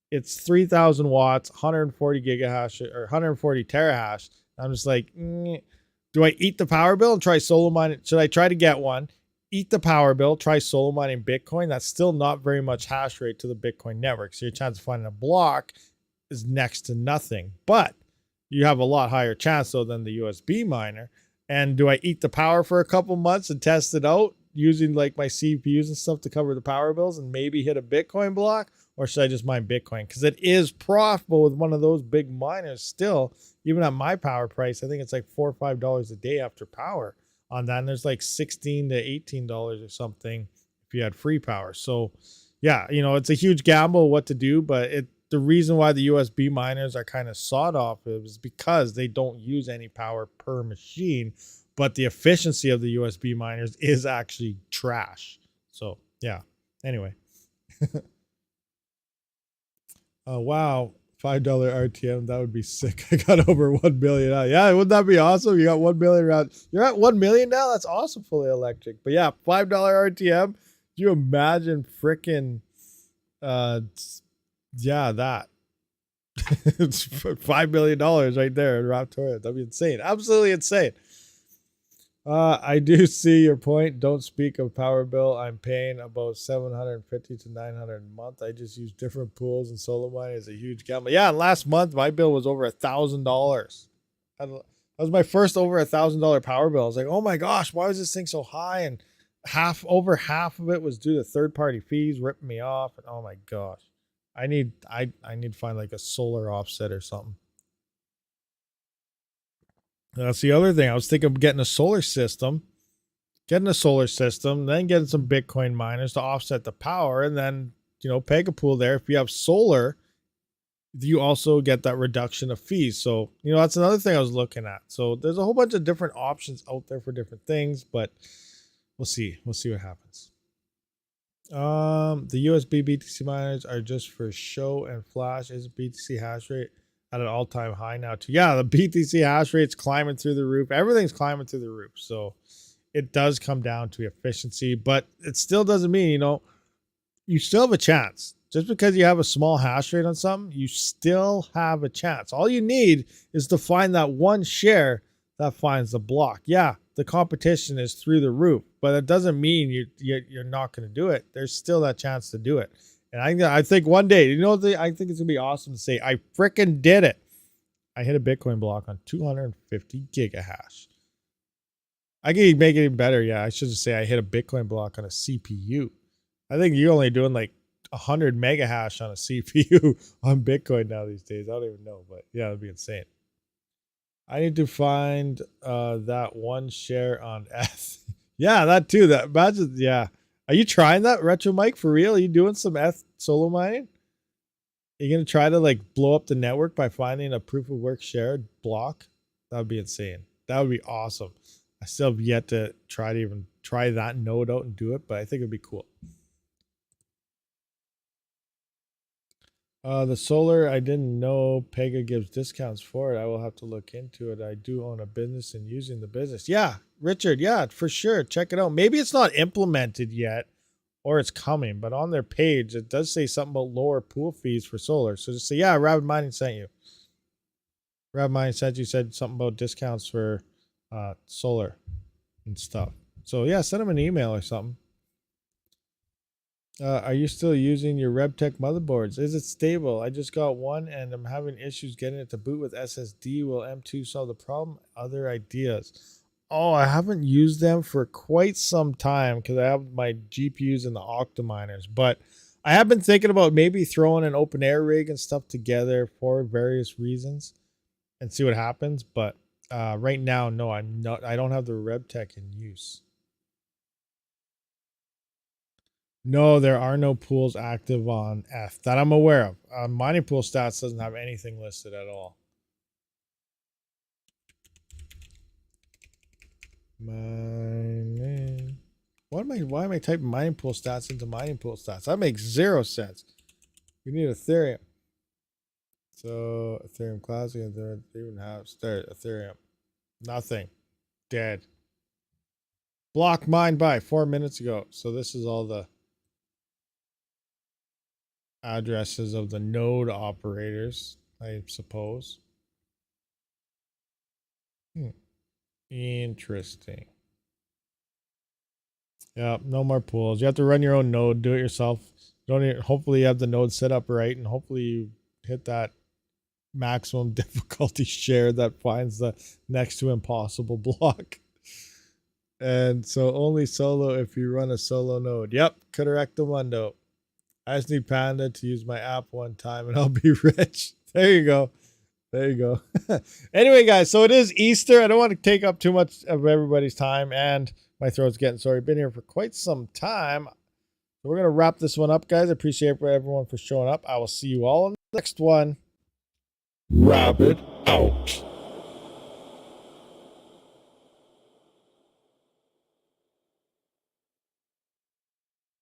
It's 3,000 watts, 140 gigahash or 140 terahash. I'm just like, do I eat the power bill and try solo mining? Should I try to get one, eat the power bill, try solo mining Bitcoin? That's still not very much hash rate to the Bitcoin network. So your chance of finding a block is next to nothing. But you have a lot higher chance, though, than the USB miner. And do I eat the power for a couple months and test it out using like my CPUs and stuff to cover the power bills and maybe hit a Bitcoin block? Or should I just mine Bitcoin? Because it is profitable with one of those big miners still. Even at my power price, I think it's like $4 or $5 a day after power on that. And there's like $16 to $18 or something if you had free power. So yeah, you know, it's a huge gamble what to do, but the reason why the USB miners are kind of sawed off is because they don't use any power per machine, but the efficiency of the USB miners is actually trash. So yeah. Anyway. Wow. $5 RTM, that would be sick. I got over 1 million. Yeah, wouldn't that be awesome? You got 1 million around. You're at 1 million now? That's awesome, fully electric. But yeah, $5 RTM. Do you imagine freaking yeah, that. It's $5 million right there in Raptoria. That'd be insane. Absolutely insane. I do see your point. Don't speak of power bill. I'm paying about $750 to $900 a month. I just use different pools, and solo mining is a huge gamble. Yeah, last month my bill was over $1,000. That was my first over $1,000 power bill. I was like, oh my gosh, why was this thing so high? And over half of it was due to third-party fees ripping me off. And oh my gosh, I need to find like a solar offset or something. That's the other thing. I was thinking of getting a solar system, then getting some Bitcoin miners to offset the power, and then, peg a pool there. If you have solar, you also get that reduction of fees. So, that's another thing I was looking at. So there's a whole bunch of different options out there for different things, but we'll see. We'll see what happens. The USB BTC miners are just for show and flash. Is BTC hash rate at an all-time high now too? Yeah, the BTC hash rate's climbing through the roof. Everything's climbing through the roof. So it does come down to efficiency, but it still doesn't mean, you still have a chance. Just because you have a small hash rate on something, you still have a chance. All you need is to find that one share that finds the block. Yeah, the competition is through the roof, but it doesn't mean you're not going to do it. There's still that chance to do it. And I think one day, I think it's going to be awesome to say, I freaking did it. I hit a Bitcoin block on 250 gigahash. I can make it even better. Yeah, I should just say I hit a Bitcoin block on a CPU. I think you're only doing like 100 mega hash on a CPU on Bitcoin now these days. I don't even know, but yeah, that'd be insane. I need to find that one share on F. Yeah, that too. That imagine, yeah. Are you trying that, Retro Mike, for real? Are you doing some F solo mining? Are you gonna try to like blow up the network by finding a proof of work shared block? That would be insane. That would be awesome. I still have yet to try that node out and do it, but I think it'd be cool. The solar, I didn't know Pega gives discounts for it. I will have to look into it. I do own a business and using the business. Yeah, Richard, yeah, for sure. Check it out. Maybe it's not implemented yet or it's coming, but on their page, it does say something about lower pool fees for solar. So just say, yeah, RabidMining sent you. RabidMining sent you, said something about discounts for solar and stuff. So yeah, send them an email or something. Are you still using your RebTech motherboards? Is it stable? I just got one and I'm having issues getting it to boot with SSD. Will M2 solve the problem? Other ideas? Oh, I haven't used them for quite some time because I have my GPUs and the OCTOMINERs. But I have been thinking about maybe throwing an open air rig and stuff together for various reasons and see what happens. But right now, no, I'm not. I don't have the RebTech in use. No, there are no pools active on F that I'm aware of. Mining Pool Stats doesn't have anything listed at all. Mining. Why am I typing Mining Pool Stats into Mining Pool Stats? That makes zero sense. We need Ethereum. So Ethereum Classic, and even have Ethereum. Nothing. Dead. Block mined by 4 minutes ago. So this is all the addresses of the node operators, I suppose. Interesting. Yeah, no more pools. You have to run your own node, do it yourself. Hopefully you have the node set up right, and hopefully you hit that maximum difficulty share that finds the next to impossible block. And so only solo if you run a solo node. Yep, correctamundo. I just need Panda to use my app one time and I'll be rich. There you go. There you go. Anyway, guys, so it is Easter. I don't want to take up too much of everybody's time, and my throat's getting sore. I've been here for quite some time. So we're going to wrap this one up, guys. I appreciate everyone for showing up. I will see you all in Next one. Rabid out.